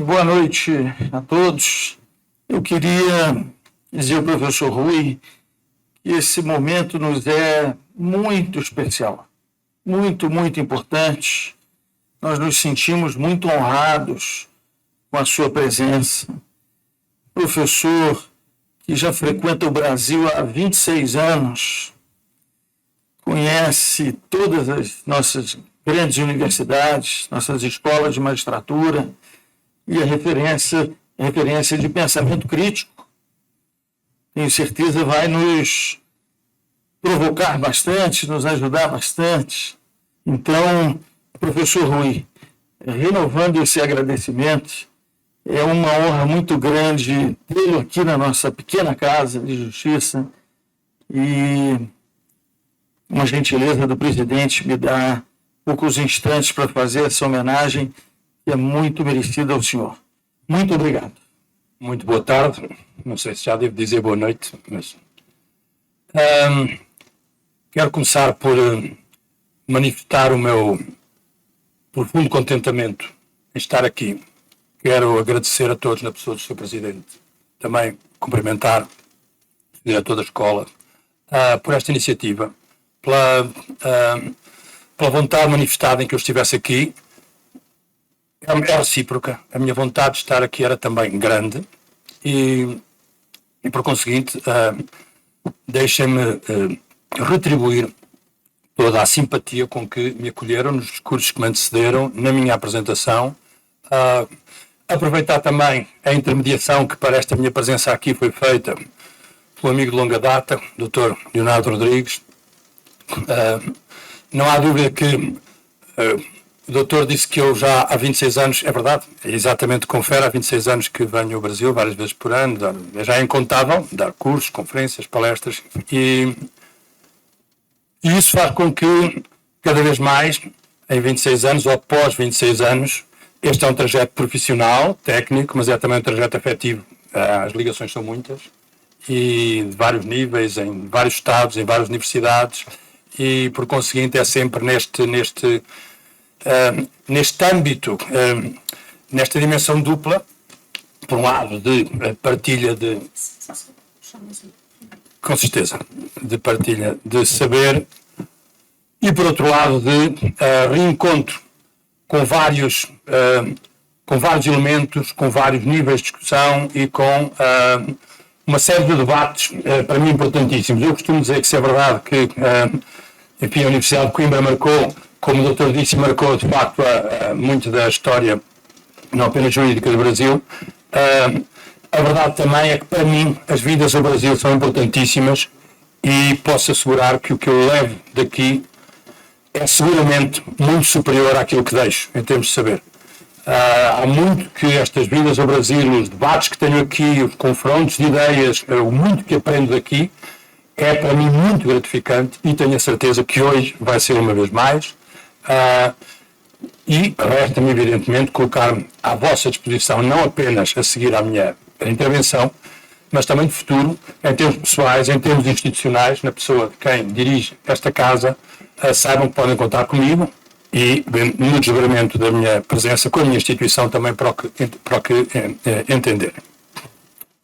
Boa noite a todos. Eu queria dizer ao professor Rui que esse momento nos é muito especial, muito, muito importante. Nós nos sentimos muito honrados com a sua presença. Professor que já frequenta o Brasil há 26 anos, conhece todas as nossas grandes universidades, nossas escolas de magistratura, e a referência de pensamento crítico. Tenho certeza vai nos provocar bastante, nos ajudar bastante. Então, professor Rui, renovando esse agradecimento, é uma honra muito grande tê-lo aqui na nossa pequena casa de justiça e uma gentileza do presidente me dá poucos instantes para fazer essa homenagem que é muito merecida ao senhor. Muito obrigado. Muito boa tarde. Não sei se já devo dizer boa noite, mas quero começar por manifestar o meu profundo contentamento em estar aqui. Quero agradecer a todos, na pessoa do Sr. Presidente, também cumprimentar o diretor da escola por esta iniciativa, pela vontade manifestada em que eu estivesse aqui. É recíproca. A minha vontade de estar aqui era também grande e por conseguinte, deixem-me retribuir toda a simpatia com que me acolheram nos discursos que me antecederam na minha apresentação. Aproveitar também a intermediação que para esta minha presença aqui foi feita pelo amigo de longa data, Dr. Leonardo Rodrigues. Não há dúvida que o doutor disse que eu já há 26 anos, é verdade, exatamente confere, há 26 anos que venho ao Brasil, várias vezes por ano, já é incontável, dar cursos, conferências, palestras, e isso faz com que, cada vez mais, em 26 anos, ou após 26 anos, este é um trajeto profissional, técnico, mas é também um trajeto afetivo. As ligações são muitas, e de vários níveis, em vários estados, em várias universidades, e, por conseguinte, é sempre neste âmbito, nesta dimensão dupla, por um lado de partilha de, com certeza, de partilha de saber, e por outro lado de reencontro com vários elementos, com vários níveis de discussão e com uma série de debates, para mim, importantíssimos. Eu costumo dizer que, se é verdade que enfim, a Universidade de Coimbra marcou, como o doutor disse, marcou de facto muito da história, não apenas jurídica do Brasil. A verdade também é que, para mim, as vindas ao Brasil são importantíssimas e posso assegurar que o que eu levo daqui é seguramente muito superior àquilo que deixo, em termos de saber. Há muito que estas vindas ao Brasil, os debates que tenho aqui, os confrontos de ideias, o muito que aprendo daqui, é para mim muito gratificante e tenho a certeza que hoje vai ser uma vez mais. E resta-me, evidentemente, colocar-me à vossa disposição, não apenas a seguir à minha intervenção, mas também de futuro, em termos pessoais, em termos institucionais, na pessoa de quem dirige esta casa, saibam que podem contar comigo e no desdobramento da minha presença com a minha instituição também para o que entenderem.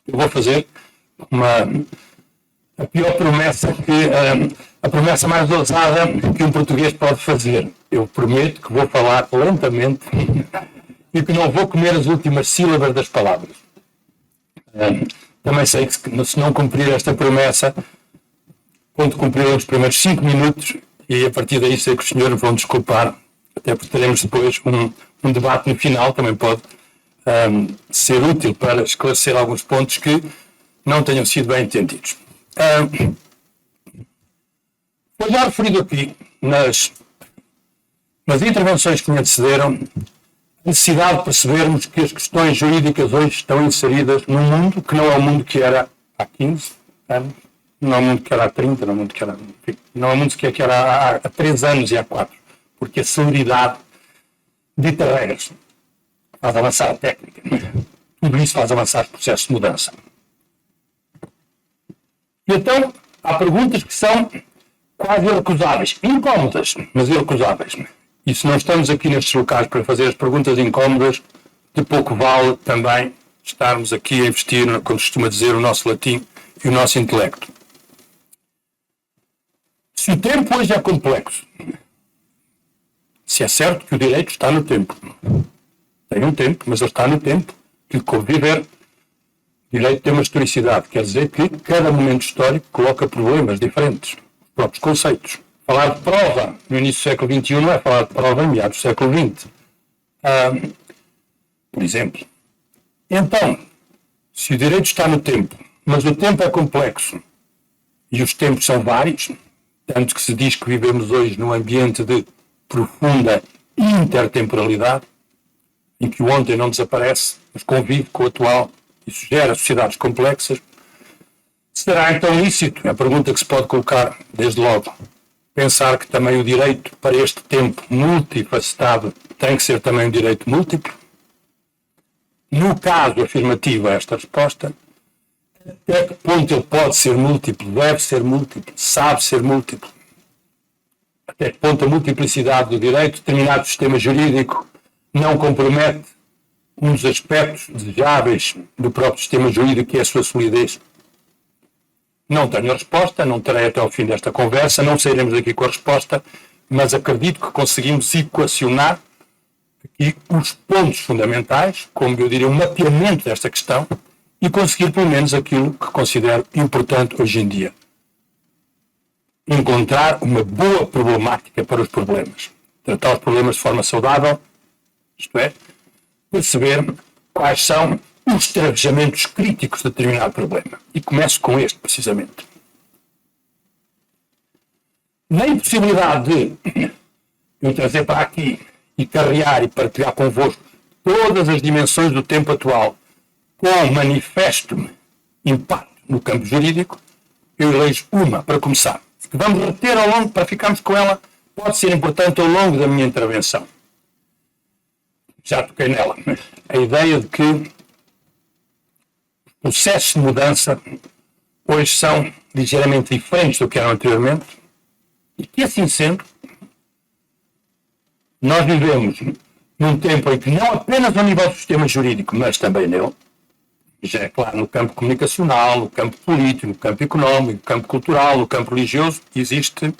Eu vou fazer a pior promessa a promessa mais ousada que um português pode fazer. Eu prometo que vou falar lentamente e que não vou comer as últimas sílabas das palavras. Também sei que se não cumprir esta promessa, conto cumprir os primeiros 5 minutos e a partir daí sei que os senhores vão desculpar, até porque teremos depois um debate no final, também pode ser útil para esclarecer alguns pontos que não tenham sido bem entendidos. Foi já referido aqui nas intervenções que me antecederam a necessidade de percebermos que as questões jurídicas hoje estão inseridas num mundo que não é o mundo que era há 15 anos, não é o mundo que era há 30, não é o mundo que era há 3 anos e há 4, porque a celeridade dita regras faz avançar a técnica, tudo isso faz avançar o processo de mudança. E então, há perguntas que são quase irrecusáveis, incómodas, mas irrecusáveis. E se não estamos aqui nestes locais para fazer as perguntas incómodas, de pouco vale também estarmos aqui a investir, como costuma dizer, o nosso latim e o nosso intelecto. Se o tempo hoje é complexo, se é certo que o direito está no tempo, tem um tempo, mas ele está no tempo que conviver. O direito tem uma historicidade, quer dizer que cada momento histórico coloca problemas diferentes, os próprios conceitos. Falar de prova no início do século XXI não é falar de prova em meados do século XX. Por exemplo. Então, se o direito está no tempo, mas o tempo é complexo e os tempos são vários, tanto que se diz que vivemos hoje num ambiente de profunda intertemporalidade, em que o ontem não desaparece, mas convive com o atual. Isso gera sociedades complexas. Será então lícito? É a pergunta que se pode colocar desde logo. Pensar que também o direito para este tempo multifacetado tem que ser também um direito múltiplo? No caso afirmativo a esta resposta, até que ponto ele pode ser múltiplo, deve ser múltiplo, sabe ser múltiplo? Até que ponto a multiplicidade do direito, determinado sistema jurídico, não compromete um dos aspectos desejáveis do próprio sistema jurídico, que é a sua solidez? Não tenho a resposta, não terei até ao fim desta conversa, não sairemos daqui com a resposta, mas acredito que conseguimos equacionar aqui os pontos fundamentais, como eu diria, um mapeamento desta questão, e conseguir pelo menos aquilo que considero importante hoje em dia. Encontrar uma boa problemática para os problemas. Tratar os problemas de forma saudável, isto é, perceber quais são os travejamentos críticos de determinado problema. E começo com este, precisamente. Na impossibilidade de eu trazer para aqui e carrear e partilhar convosco todas as dimensões do tempo atual com manifesto impacto no campo jurídico, eu elejo uma, para começar, que vamos reter ao longo, para ficarmos com ela, pode ser importante ao longo da minha intervenção. Já toquei nela. A ideia de que os processos de mudança hoje são ligeiramente diferentes do que eram anteriormente e que, assim sendo, nós vivemos num tempo em que não apenas ao nível do sistema jurídico, mas também nele, já é claro, no campo comunicacional, no campo político, no campo económico, no campo cultural, no campo religioso, existe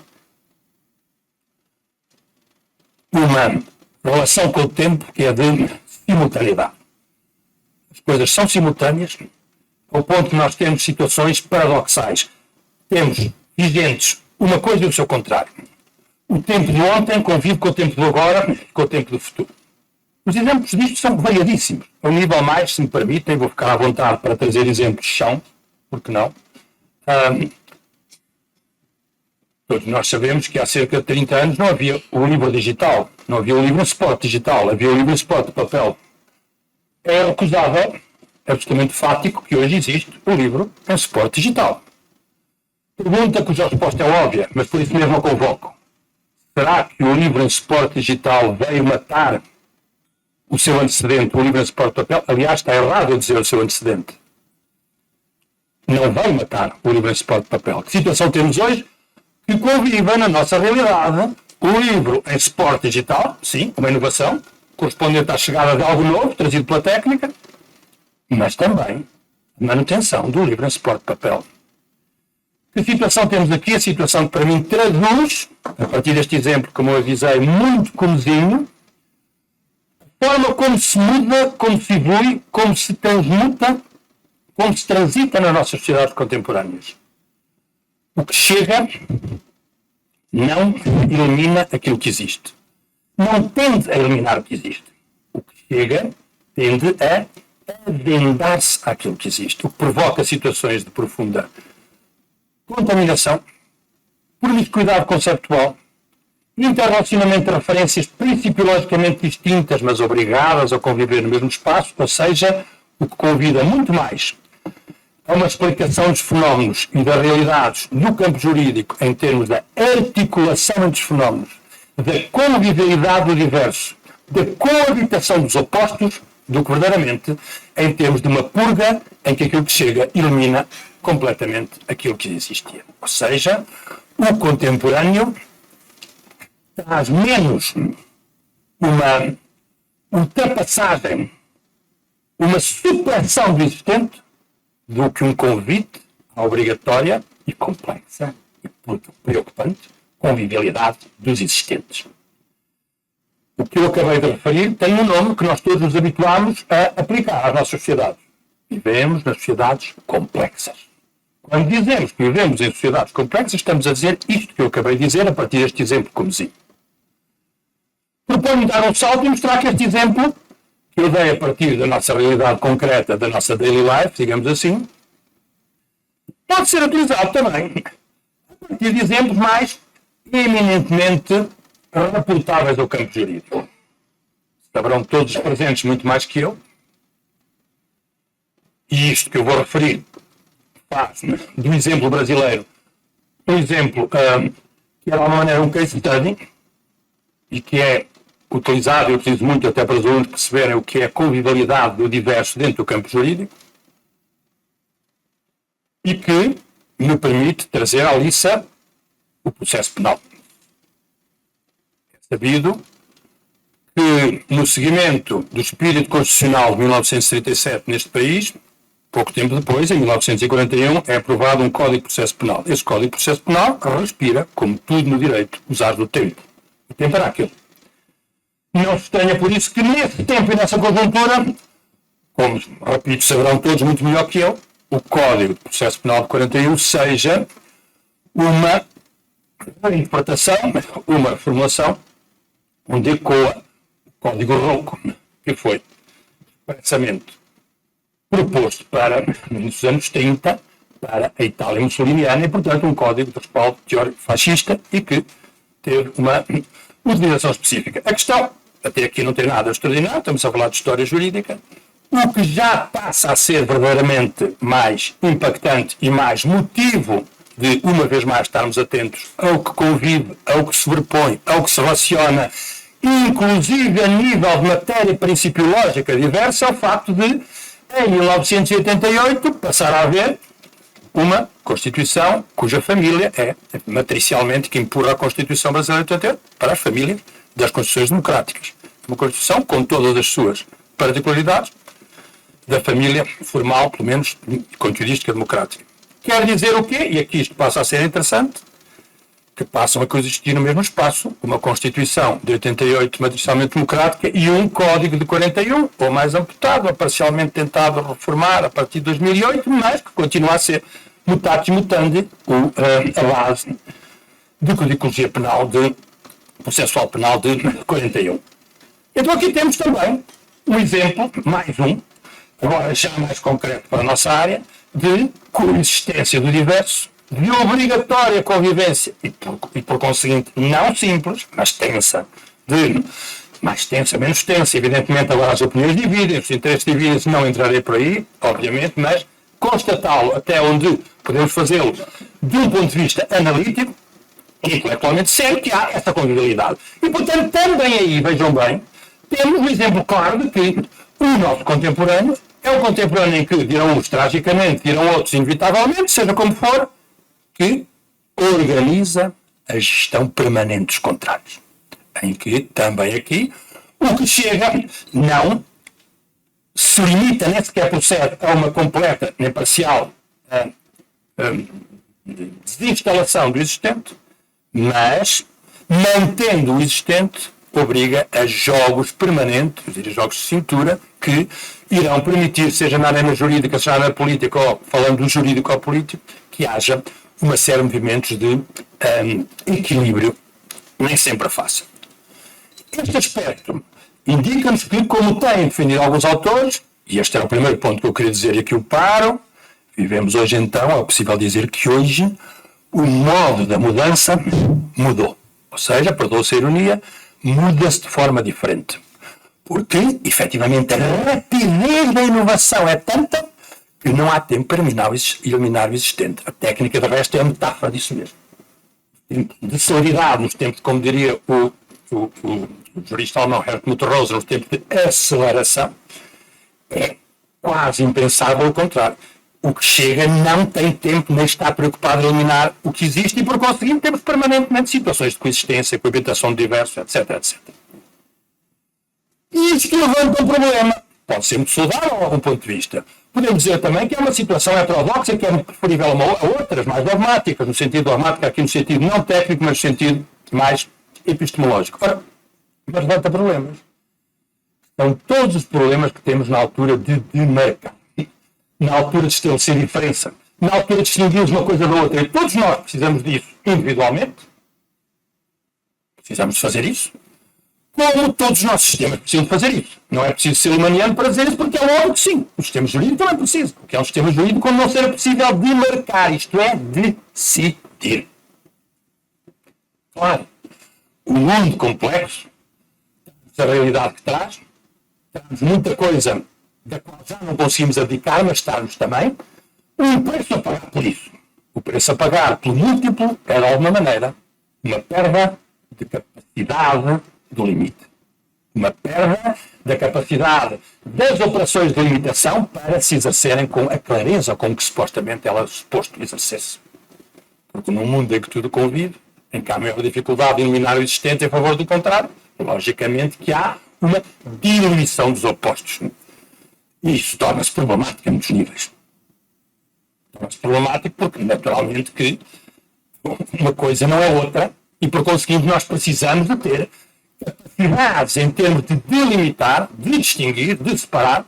uma relação com o tempo que é de simultaneidade. As coisas são simultâneas, ao ponto que nós temos situações paradoxais. Temos vigentes uma coisa e o seu contrário. O tempo de ontem convive com o tempo do agora e com o tempo do futuro. Os exemplos disto são variadíssimos. A um nível mais, se me permitem, vou ficar à vontade para trazer exemplos de chão, porque não? Todos nós sabemos que há cerca de 30 anos não havia o livro digital, não havia o livro em suporte digital, havia o livro em suporte de papel. É recusável, é absolutamente fático que hoje existe o livro em suporte digital. Pergunta cuja resposta é óbvia, mas por isso mesmo a convoco. Será que o livro em suporte digital veio matar o seu antecedente, o livro em suporte de papel? Aliás, está errado eu dizer o seu antecedente. Não veio matar o livro em suporte de papel. Que situação temos hoje? Que conviva na nossa realidade o livro em suporte digital, sim, uma inovação, correspondente à chegada de algo novo, trazido pela técnica, mas também a manutenção do livro em suporte de papel. Que situação temos aqui? A situação que para mim traduz, a partir deste exemplo, como eu avisei, muito comezinho, a forma como se muda, como se evolui, como se transmuta, como se transita nas nossas sociedades contemporâneas. O que chega não elimina aquilo que existe. Não tende a eliminar o que existe. O que chega tende a adendar-se àquilo que existe, o que provoca situações de profunda contaminação, promiscuidade conceptual, interrelacionamento de referências principiologicamente distintas, mas obrigadas a conviver no mesmo espaço, ou seja, o que convida muito mais a uma explicação dos fenómenos e das realidades no campo jurídico em termos da articulação entre os fenómenos, da convivialidade do diverso, da coabitação dos opostos, do que verdadeiramente em termos de uma purga em que aquilo que chega elimina completamente aquilo que existia. Ou seja, o contemporâneo traz menos uma ultrapassagem uma supressão do existente do que um convite à obrigatória e complexa e preocupante convivialidade dos existentes. O que eu acabei de referir tem um nome que nós todos nos habituamos a aplicar às nossas sociedades. Vivemos nas sociedades complexas. Quando dizemos que vivemos em sociedades complexas, estamos a dizer isto que eu acabei de dizer a partir deste exemplo comezinho. Proponho dar um salto e mostrar que este exemplo, que eu dei a partir da nossa realidade concreta, da nossa daily life, digamos assim, pode ser utilizado também a partir de exemplos mais eminentemente reportáveis ao campo jurídico. Saberão todos os presentes muito mais que eu. E isto que eu vou referir faz do exemplo brasileiro um exemplo que é de alguma maneira um case study e que é utilizado, eu utilizo muito até para os alunos perceberem o que é a convivialidade do diverso dentro do campo jurídico e que me permite trazer à liça o processo penal. É sabido que no seguimento do espírito constitucional de 1937 neste país, pouco tempo depois, em 1941, é aprovado um Código de Processo Penal. Esse Código de Processo Penal respira, como tudo no direito, usar do tempo. O tempo era aquele. Não se tenha por isso que nesse tempo e nessa conjuntura, como, repito, saberão todos muito melhor que eu, o Código de Processo Penal de 41 seja uma interpretação, uma reformulação, onde ecoa o Código Rouco, que foi expressamente proposto para, nos anos 30, para a Itália mussoliniana e, portanto, um código de respaldo teórico fascista e que teve uma utilização específica. A questão, até aqui não tem nada extraordinário, estamos a falar de história jurídica, o que já passa a ser verdadeiramente mais impactante e mais motivo de, uma vez mais, estarmos atentos ao que convive, ao que se sobrepõe, ao que se relaciona, inclusive a nível de matéria principiológica diversa, é o facto de, em 1988, passar a haver uma Constituição cuja família é matricialmente que empurra a Constituição brasileira para as famílias das Constituições democráticas. Uma Constituição com todas as suas particularidades da família formal, pelo menos, conteudística democrática. Quer dizer o quê? E aqui isto passa a ser interessante, que passam a coexistir no mesmo espaço uma Constituição de 88 matricialmente democrática e um Código de 41, ou mais amputado, ou parcialmente tentado reformar a partir de 2008, mas que continua a ser mutatis mutandi a base do Código Penal processual penal de 41. Então aqui temos também um exemplo, mais um, agora já mais concreto para a nossa área, de coexistência do diverso, de obrigatória convivência e por conseguinte, não simples, mas tensa, mais tensa, menos tensa, evidentemente agora as opiniões dividem, os interesses dividem, não entrarei por aí, obviamente, mas constatá-lo até onde podemos fazê-lo de um ponto de vista analítico e intelectualmente sério, que há essa convivialidade. E, portanto, também aí, vejam bem, temos um exemplo claro de que o nosso contemporâneo é um contemporâneo em que, dirão uns tragicamente, dirão outros inevitavelmente, seja como for, que organiza a gestão permanente dos contratos. Em que, também aqui, o que chega não se limita, nem sequer procede a uma completa, nem parcial desinstalação do existente, mas, mantendo o existente, obriga a jogos permanentes, jogos de cintura, que irão permitir, seja na arena jurídica, seja na política, ou falando do jurídico ou político, que haja uma série de movimentos de equilíbrio, nem sempre fácil. Este aspecto indica-nos que, como têm defendido alguns autores, e este é o primeiro ponto que eu queria dizer e aqui o paro, vivemos hoje então, é possível dizer que hoje o modo da mudança mudou. Ou seja, perdoa-se a ironia, muda-se de forma diferente. Porque, efetivamente, a rapidez da inovação é tanta que não há tempo para eliminar o existente. A técnica, de resto, é a metáfora disso mesmo. De celeridade, nos tempos, como diria o jurista alemão Helmut Rosa, nos tempos de aceleração, é quase impensável o contrário. O que chega não tem tempo nem está preocupado em eliminar o que existe e, por conseguinte, temos permanentemente situações de coexistência, coabitação de diversos, etc, etc. E isto levanta um problema pode ser muito saudável a algum ponto de vista. Podemos dizer também que é uma situação heterodoxa que é preferível a outras, mais dogmáticas, no sentido dogmático, aqui no sentido não técnico, mas no sentido mais epistemológico. Ora, mas levanta problemas. São todos os problemas que temos na altura de demarcar, na altura de estabelecer diferença, na altura de distinguirmos uma coisa da outra. E todos nós precisamos disso individualmente. Precisamos de fazer isso. Como todos os nossos sistemas precisam de fazer isso. Não é preciso ser humaniano para dizer isso, porque é óbvio que sim. O sistema jurídico também precisa. Porque é um sistema jurídico quando não será possível demarcar, isto é, decidir. Claro, o mundo complexo, a realidade que traz muita coisa da qual já não conseguimos abdicar, mas estarmos também, um preço a pagar por isso. O preço a pagar pelo múltiplo é, de alguma maneira, uma perda de capacidade do limite. Uma perda da capacidade das operações de limitação para se exercerem com a clareza com que supostamente ela é suposto exercer-se. Porque num mundo em que tudo convive, em que há maior dificuldade de eliminar o existente em favor do contrário, logicamente que há uma diluição dos opostos. E isso torna-se problemático a muitos níveis. Torna-se problemático porque, naturalmente, que uma coisa não é outra e, por conseguinte, nós precisamos de ter capacidades em termos de delimitar, de distinguir, de separar,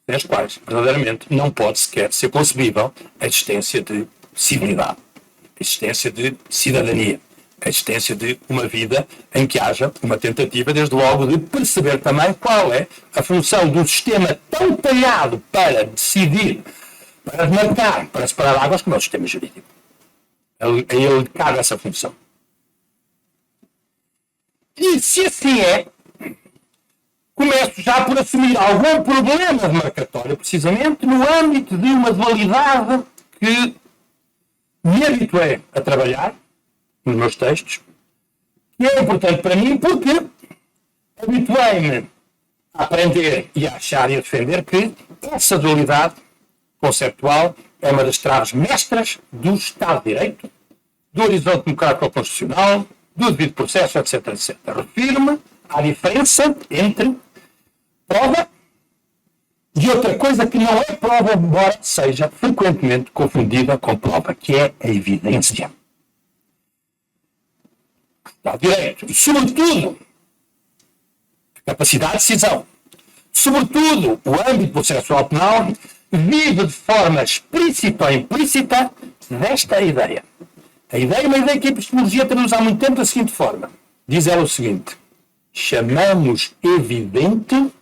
sem as quais, verdadeiramente, não pode sequer ser concebível a existência de civilidade, a existência de cidadania, a existência de uma vida em que haja uma tentativa, desde logo, de perceber também qual é a função do sistema tão talhado para decidir, para demarcar, para separar águas, como é o sistema jurídico. Ele cabe essa função. E se assim é, começo já por assumir algum problema demarcatório, precisamente no âmbito de uma dualidade que me habituei a trabalhar nos meus textos, que é importante para mim porque habituei-me a aprender e a achar e a defender que essa dualidade conceptual é uma das traves mestras do Estado de Direito, do horizonte democrático constitucional, do devido processo, etc, etc. Refiro-me à diferença entre prova e outra coisa que não é prova, embora seja frequentemente confundida com prova, que é a evidência. Estado de Direito, e sobretudo a capacidade de decisão, sobretudo o âmbito processual penal, vive de forma explícita ou implícita desta ideia. A ideia é uma ideia que a epistemologia traduz há muito tempo da seguinte forma. Diz ela o seguinte: chamamos evidente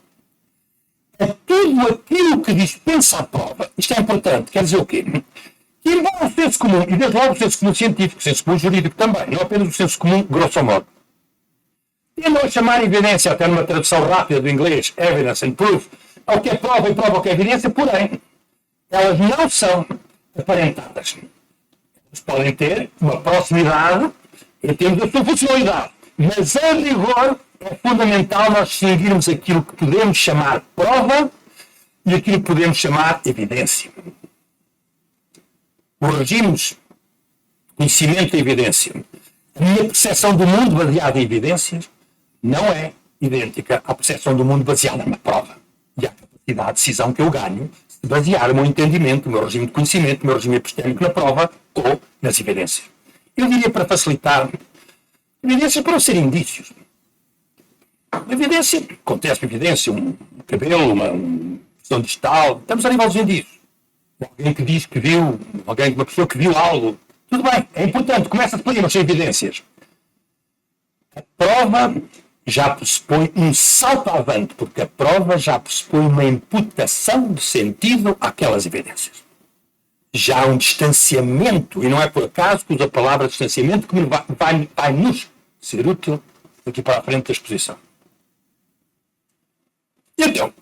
a tudo aquilo que dispensa a prova. Isto é importante. Quer dizer o quê? Que embora o senso comum, e desde logo o senso comum científico, o senso comum jurídico também, não apenas o senso comum grosso modo, tendam a chamar evidência, até numa tradução rápida do inglês, evidence and proof, ao que é prova e prova ao que é evidência, porém, elas não são aparentadas. Elas podem ter uma proximidade em termos da sua funcionalidade, mas a rigor é fundamental nós distinguirmos aquilo que podemos chamar prova e aquilo que podemos chamar evidência. Os regimes de conhecimento e evidência, a minha percepção do mundo baseada em evidências não é idêntica à percepção do mundo baseada na prova e à capacidade de decisão que eu ganho se basear o meu entendimento, o meu regime de conhecimento, o meu regime epistémico na prova ou nas evidências. Eu diria, para facilitar, evidências para não serem indícios. Evidência, acontece uma evidência, um cabelo, uma questão digital, estamos a nível dos indícios. Alguém que diz que viu, uma pessoa que viu algo. Tudo bem, é importante, começa-se por aí, mas são evidências. A prova já pressupõe um salto avante, porque a prova já pressupõe uma imputação de sentido àquelas evidências. Já há um distanciamento, e não é por acaso que uso a palavra distanciamento, que vai nos ser útil daqui para a frente da exposição. E então,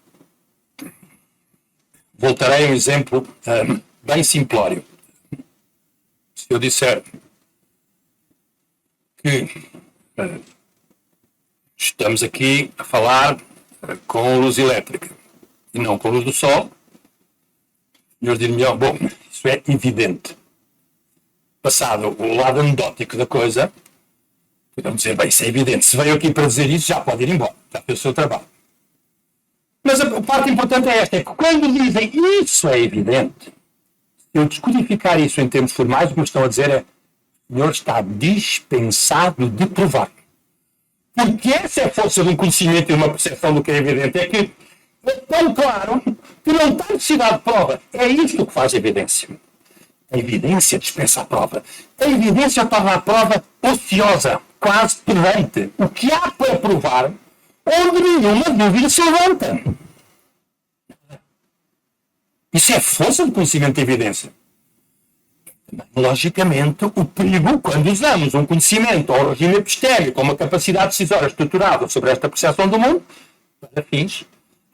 voltarei a um exemplo bem simplório. Se eu disser que estamos aqui a falar com luz elétrica e não com luz do sol, eu diria, bom, isso é evidente. Passado o lado anedótico da coisa, podemos dizer, bem, isso é evidente. Se veio aqui para dizer isso, já pode ir embora. Já fez o seu trabalho. Mas a a parte importante é esta, é que quando dizem isso é evidente, eu descodificar isso em termos formais, o que me estão a dizer é o senhor está dispensado de provar. Porque essa é a força de um conhecimento e uma percepção do que é evidente. É que é tão claro que não tem necessidade de prova. É isto que faz a evidência. A evidência dispensa a prova. A evidência torna a prova ociosa, quase pedante. O que há para provar, onde nenhuma dúvida se levanta. Isso é força de conhecimento e evidência. Logicamente, o perigo, quando usamos um conhecimento ou um regime epistémico ou uma capacidade decisória estruturada sobre esta percepção do mundo, para fins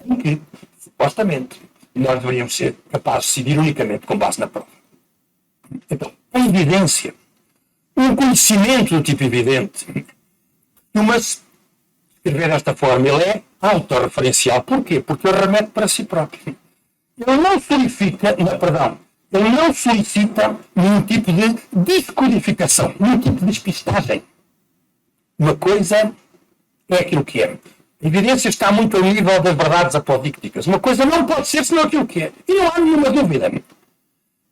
em que, supostamente, nós deveríamos ser capazes de decidir unicamente com base na prova. Então, a evidência, um conhecimento do tipo evidente, escrever desta forma, ele é autorreferencial. Porquê? Porque ele remete para si próprio. Ele não solicita, ele não solicita nenhum tipo de descodificação, nenhum tipo de despistagem. Uma coisa é aquilo que é. A evidência está muito ao nível das verdades apodícticas. Uma coisa não pode ser senão aquilo que é. E não há nenhuma dúvida.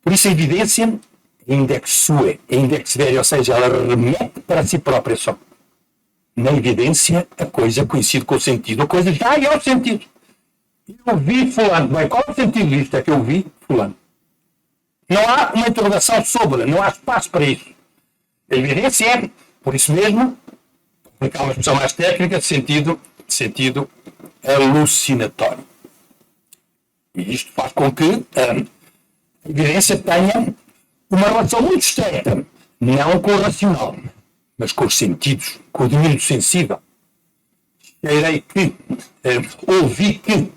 Por isso a evidência é index sua, é index veri, ou seja, ela remete para si própria só. Na evidência, a coisa coincide com o sentido. A coisa já é o sentido. Eu vi fulano. Bem, qual é o sentido disto? É que eu vi fulano. Não há uma interrogação sobre, não há espaço para isso. A evidência é, por isso mesmo, aplicar uma expressão mais técnica, de sentido alucinatório. E isto faz com que a evidência tenha uma relação muito estreita, não com o racional, mas com os sentidos, com o domínio sensível. Cheirei que, ouvi que,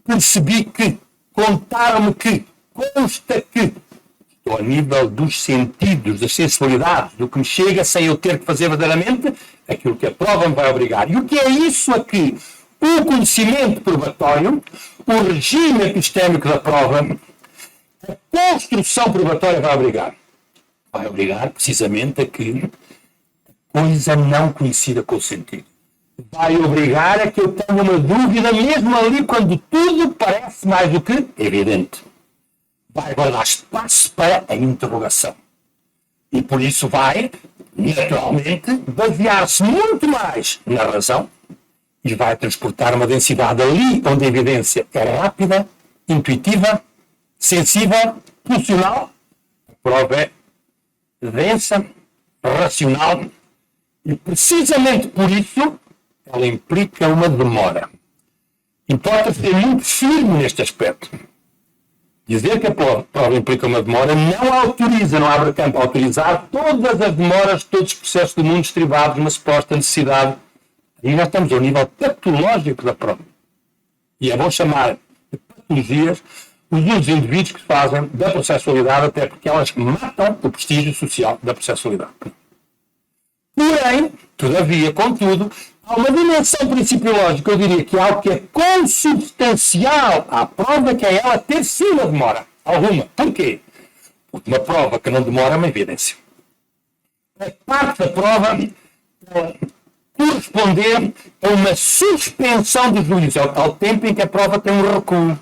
percebi que, contaram-me que, consta que. Estou a nível dos sentidos, das sensibilidades, do que me chega sem eu ter que fazer verdadeiramente aquilo que a prova me vai obrigar. E o que é isso aqui? O conhecimento probatório, o regime epistémico da prova, a construção probatória vai obrigar. Vai obrigar precisamente a que a coisa não coincida com o sentido. Vai obrigar a que eu tenha uma dúvida mesmo ali quando tudo parece mais do que evidente. Vai guardar espaço para a interrogação. E por isso vai, naturalmente, basear-se muito mais na razão e vai transportar uma densidade ali onde a evidência é rápida, intuitiva, sensível, funcional. A prova é densa, racional e precisamente por isso ela implica uma demora. Importa ser muito firme neste aspecto. Dizer que a prova implica uma demora não autoriza, não abre campo a autorizar todas as demoras, todos os processos do mundo estribados numa suposta necessidade. E nós estamos ao nível patológico da prova. E é bom chamar de patologias os usos indivíduos que se fazem da processualidade, até porque elas matam o prestígio social da processualidade. Porém, todavia, contudo, há uma dimensão principiológica, eu diria que é algo que é consubstancial à prova, que é ela ter sim uma demora alguma. Porquê? Porque uma prova que não demora é uma evidência. A parte da prova corresponder a uma suspensão do juízo, é o tal tempo em que a prova tem um recuo.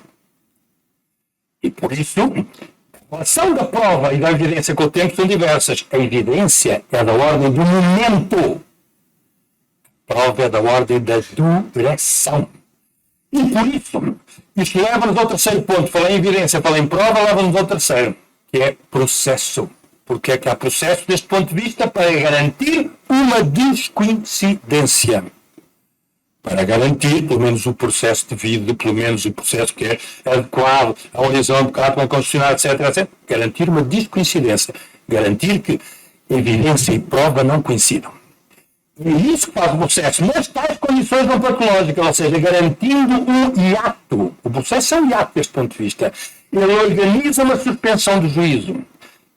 E por isso, a relação da prova e da evidência com o tempo são diversas. A evidência é da ordem do momento. A prova é da ordem da duração. E por isso, isto leva-nos ao terceiro ponto. Falei em evidência, falei em prova, leva-nos ao terceiro, que é processo. Porque é que há processo deste ponto de vista? Para garantir uma descoincidência. Para garantir, pelo menos, o processo devido, pelo menos o processo que é adequado à horizonte do caráter constitucional, etc, etc. Garantir uma descoincidência. Garantir que evidência e prova não coincidam. É isso que faz o processo, mas tais condições não patológicas, ou seja, garantindo um hiato. O processo é um hiato deste ponto de vista. Ele organiza uma suspensão do juízo.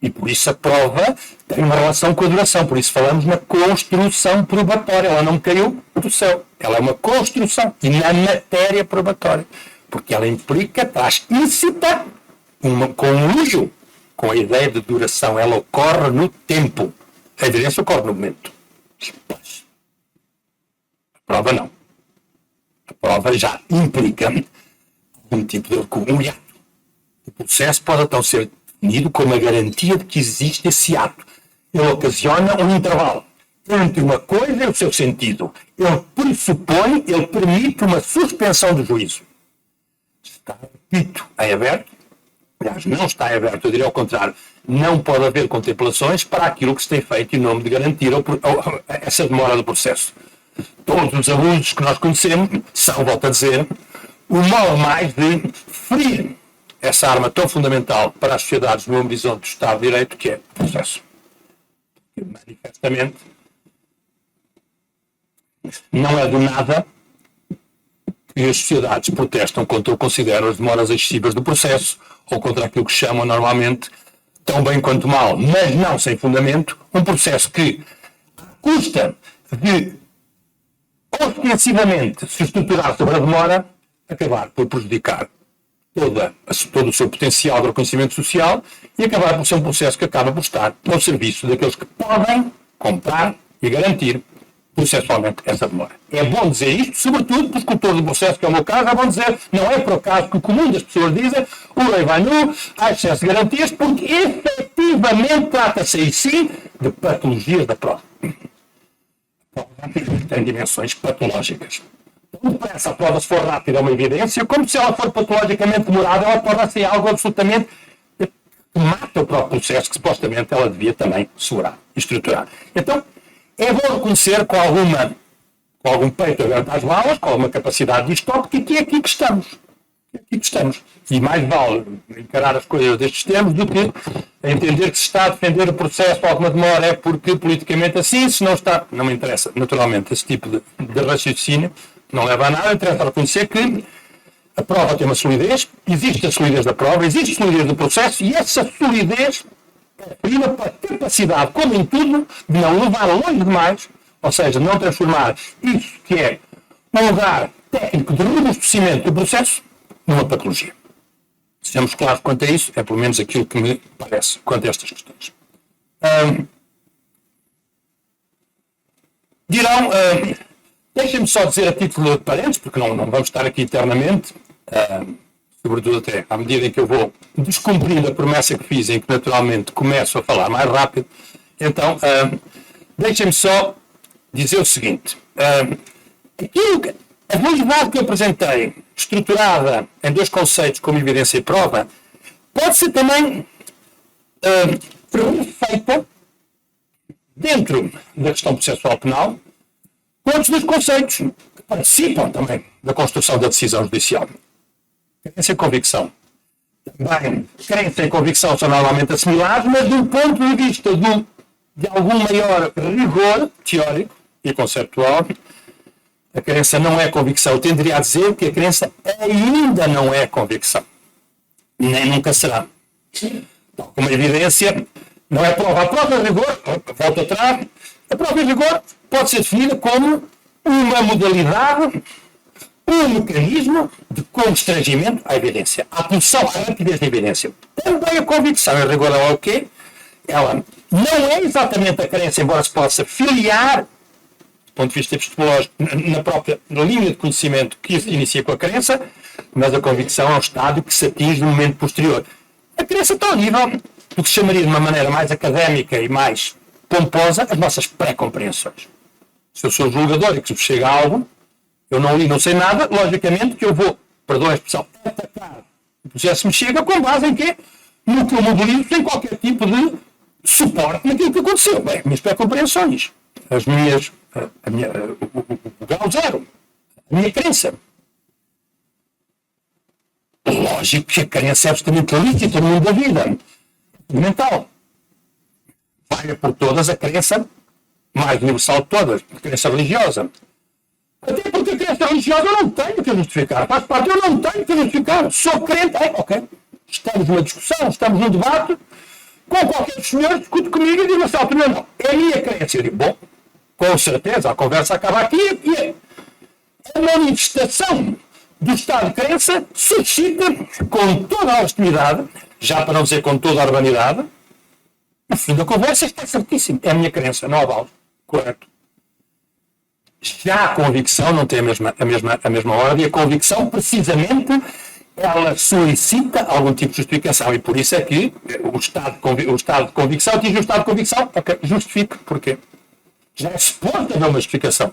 E por isso a prova tem uma relação com a duração. Por isso falamos na construção probatória. Ela não caiu do céu. Ela é uma construção. E na matéria probatória. Porque ela implica, traz íncita, um conluio com a ideia de duração. Ela ocorre no tempo. A evidência ocorre no momento. A prova não. A prova já implica um tipo de um ato. O processo pode então ser definido como a garantia de que existe esse ato. Ele ocasiona um intervalo entre uma coisa e o seu sentido. Ele pressupõe, ele permite uma suspensão do juízo. Está, repito, em aberto. Aliás, não está aberto, eu diria ao contrário. Não pode haver contemplações para aquilo que se tem feito em nome de garantir essa demora do processo. Todos os abusos que nós conhecemos são, volto a dizer, o mal mais de ferir essa arma tão fundamental para as sociedades no horizonte do Estado de Direito, que é o processo. E, manifestamente, não é do nada que as sociedades protestam contra o que consideram as demoras excessivas do processo ou contra aquilo que chamam normalmente, tão bem quanto mal, mas não sem fundamento, um processo que, à custa de ostensivamente se estruturar sobre a demora, acabar por prejudicar todo o seu potencial de reconhecimento social e acabar por ser um processo que acaba por estar ao serviço daqueles que podem comprar e garantir processualmente essa demora. É bom dizer isto, sobretudo para os cultores do processo, que é o meu caso, é bom dizer, não é por acaso que o comum das pessoas dizem o rei vai nu, há excesso de garantias, porque efetivamente trata-se aí sim de patologias da prova. Tem dimensões patológicas. Muito depressa a prova, se for rápida, é uma evidência, como se ela for patologicamente demorada, ela torna-se algo absolutamente que mata o próprio processo que supostamente ela devia também segurar e estruturar. Então, é bom reconhecer com algum peito aberto às balas, com alguma capacidade de stop, que é aqui que estamos. É aqui que estamos. E mais vale encarar as coisas destes termos do que entender que se está a defender o processo com alguma demora é porque politicamente assim, se não está, não me interessa naturalmente esse tipo de raciocínio, não leva a nada, interessa reconhecer que a prova tem uma solidez, existe a solidez da prova, existe a solidez do processo e essa solidez prima para a capacidade, como em tudo, de não levar longe demais, ou seja, não transformar isso que é um lugar técnico de robustecimento do processo numa patologia. Sejamos claros quanto a isso, é pelo menos aquilo que me parece quanto a estas questões. Dirão, deixem-me só dizer a título de parênteses, porque não vamos estar aqui eternamente, sobretudo até à medida em que eu vou descumprindo a promessa que fiz, em que naturalmente começo a falar mais rápido. Então, deixem-me só dizer o seguinte. A validade que eu apresentei, estruturada em dois conceitos como evidência e prova, pode ser também feita dentro da questão processual penal com outros dois conceitos que participam também da construção da decisão judicial. Crença e convicção. Também, crença e convicção são normalmente assimilados, mas do ponto de vista de algum maior rigor teórico e conceptual, a crença não é convicção. Eu tenderia a dizer que a crença ainda não é convicção. Nem nunca será. Então, como evidência, não é prova. A prova de rigor, volto atrás, a prova de rigor pode ser definida como uma modalidade, um mecanismo de constrangimento à evidência. A pulsão, à rapidez da evidência. Também a convicção, em rigor ao quê? Ela não é exatamente a crença, embora se possa filiar do ponto de vista epistemológico, na linha de conhecimento que se inicia com a crença, mas a convicção é um estado que se atinge no momento posterior. A crença está ao nível do que se chamaria de uma maneira mais académica e mais pomposa as nossas pré-compreensões. Se eu sou julgador e que se chega a algo, eu não li, não sei nada, logicamente que eu vou, perdoa a expressão, atacar o processo me chega com base em quê? No que eu mobilizo sem qualquer tipo de suporte naquilo que aconteceu. Bem, minhas pré-compreensões, o grau zero, a minha crença. Lógico que a crença é absolutamente lícita no mundo da vida. Fundamental. Valha por todas a crença mais universal de todas, a crença religiosa. Até porque a crença religiosa eu não tenho que justificar. Faz parte, eu não tenho que justificar. Sou crente. Ok. Estamos numa discussão, estamos num debate, com qualquer dos senhores discute comigo e diz, mas não, é a minha crença. Eu digo, bom, com certeza, a conversa acaba aqui e a manifestação do estado de crença suscita com toda a hostilidade, já para não dizer com toda a urbanidade, no fim da conversa está certíssimo. É a minha crença, não avalo. Correto. Já a convicção não tem a mesma ordem. A convicção, precisamente, ela solicita algum tipo de justificação e por isso é que o estado de convicção atinge o estado de convicção. Ok, justifica. Porquê? Já é suposto haver uma justificação.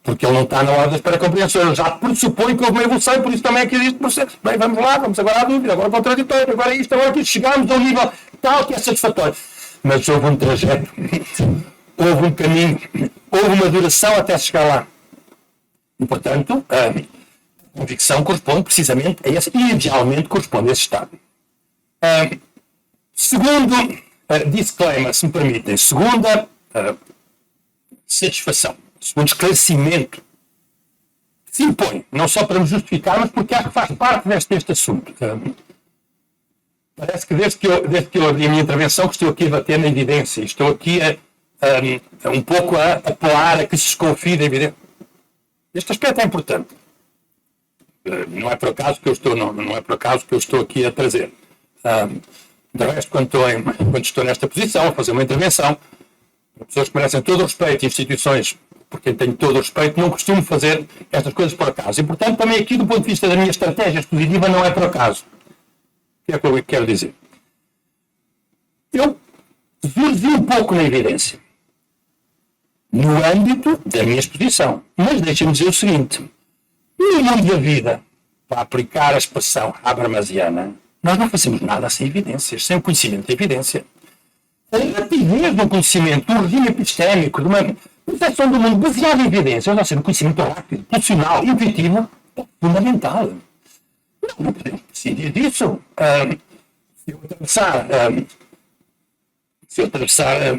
Porque ele não está na hora das pré-compreensões. Ele já pressupõe que houve uma evolução e por isso também é que existe processo. Bem, vamos lá, vamos agora à dúvida, agora ao contraditório, agora isto, agora aquilo. Chegamos a um nível tal que é satisfatório. Mas houve um trajeto, houve um caminho, houve uma duração até chegar lá. E, portanto, a convicção corresponde precisamente a esse, e idealmente corresponde a esse estado. Segundo disclaimer, se me permitem, segunda satisfação, segundo esclarecimento, que se impõe, não só para me justificar, mas porque acho que faz parte deste assunto. Parece que desde que eu abri a minha intervenção que estou aqui a bater na evidência, estou aqui um pouco a apelar a que se desconfie da evidência. Este aspecto é importante. Não é por acaso que eu estou aqui a trazer. De resto, quando estou nesta posição, a fazer uma intervenção, as pessoas que merecem todo o respeito, instituições por quem tenho todo o respeito, não costumo fazer estas coisas por acaso. E, portanto, também aqui, do ponto de vista da minha estratégia expositiva, não é por acaso. O que é que eu quero dizer? Eu surgi um pouco na evidência, no âmbito da minha exposição. Mas deixem-me dizer o seguinte. No mundo da vida, para aplicar a expressão habermasiana, nós não fazemos nada sem evidências, sem o conhecimento da evidência. A rapidez do conhecimento, do regime epistémico, de uma percepção do mundo baseada em evidências, ou seja, no conhecimento rápido, pulsional, intuitivo, é fundamental. Não podemos prescindir disso. Se eu atravessar,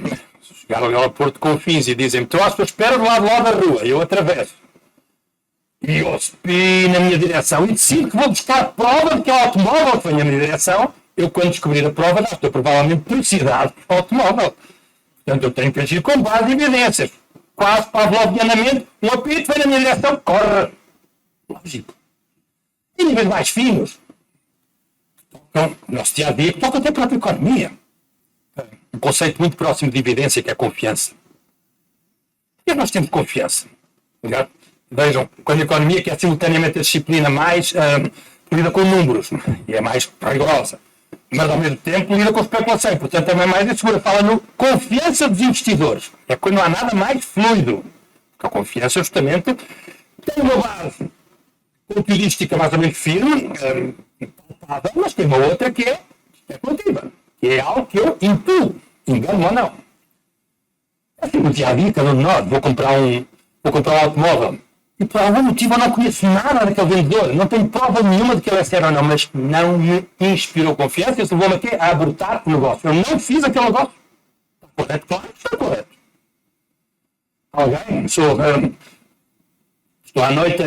chegar ao aeroporto de Confins e dizem-me, estou à sua espera do lado lá da rua, eu atravesso. E eu subi na minha direção e decido que vou buscar prova de que é o automóvel que vem na minha direção. Eu, quando descobrir a prova, não estou provavelmente publicidade para o automóvel. Portanto, eu tenho que agir com base em evidências. Quase pavlovianamente, um apito vem na minha direção, corre. Lógico. E níveis mais finos, tocam o nosso dia a dia, que tocam até a própria economia. Um conceito muito próximo de evidência, que é a confiança. E nós temos confiança. Ligado? Vejam, quando a economia, que é simultaneamente a disciplina mais lida com números, e é mais rigorosa, mas ao mesmo tempo lida com especulação, e portanto também é mais insegura. Fala no confiança dos investidores. É quando não há nada mais fluido. Porque a confiança, justamente, tem uma base conteudística mais ou menos firme, mas tem uma outra que é especulativa, que é algo que eu intuo, engano ou não. Assim, no dia a dia, cada um de nós, vou comprar um automóvel. E por algum motivo eu não conheço nada daquele vendedor, não tenho prova nenhuma de que ele é sério ou não, mas não me inspirou confiança, isso levou-me até a abortar o negócio. Eu não fiz aquele negócio. Está correto? Claro que está correto. Alguém? Estou à noite,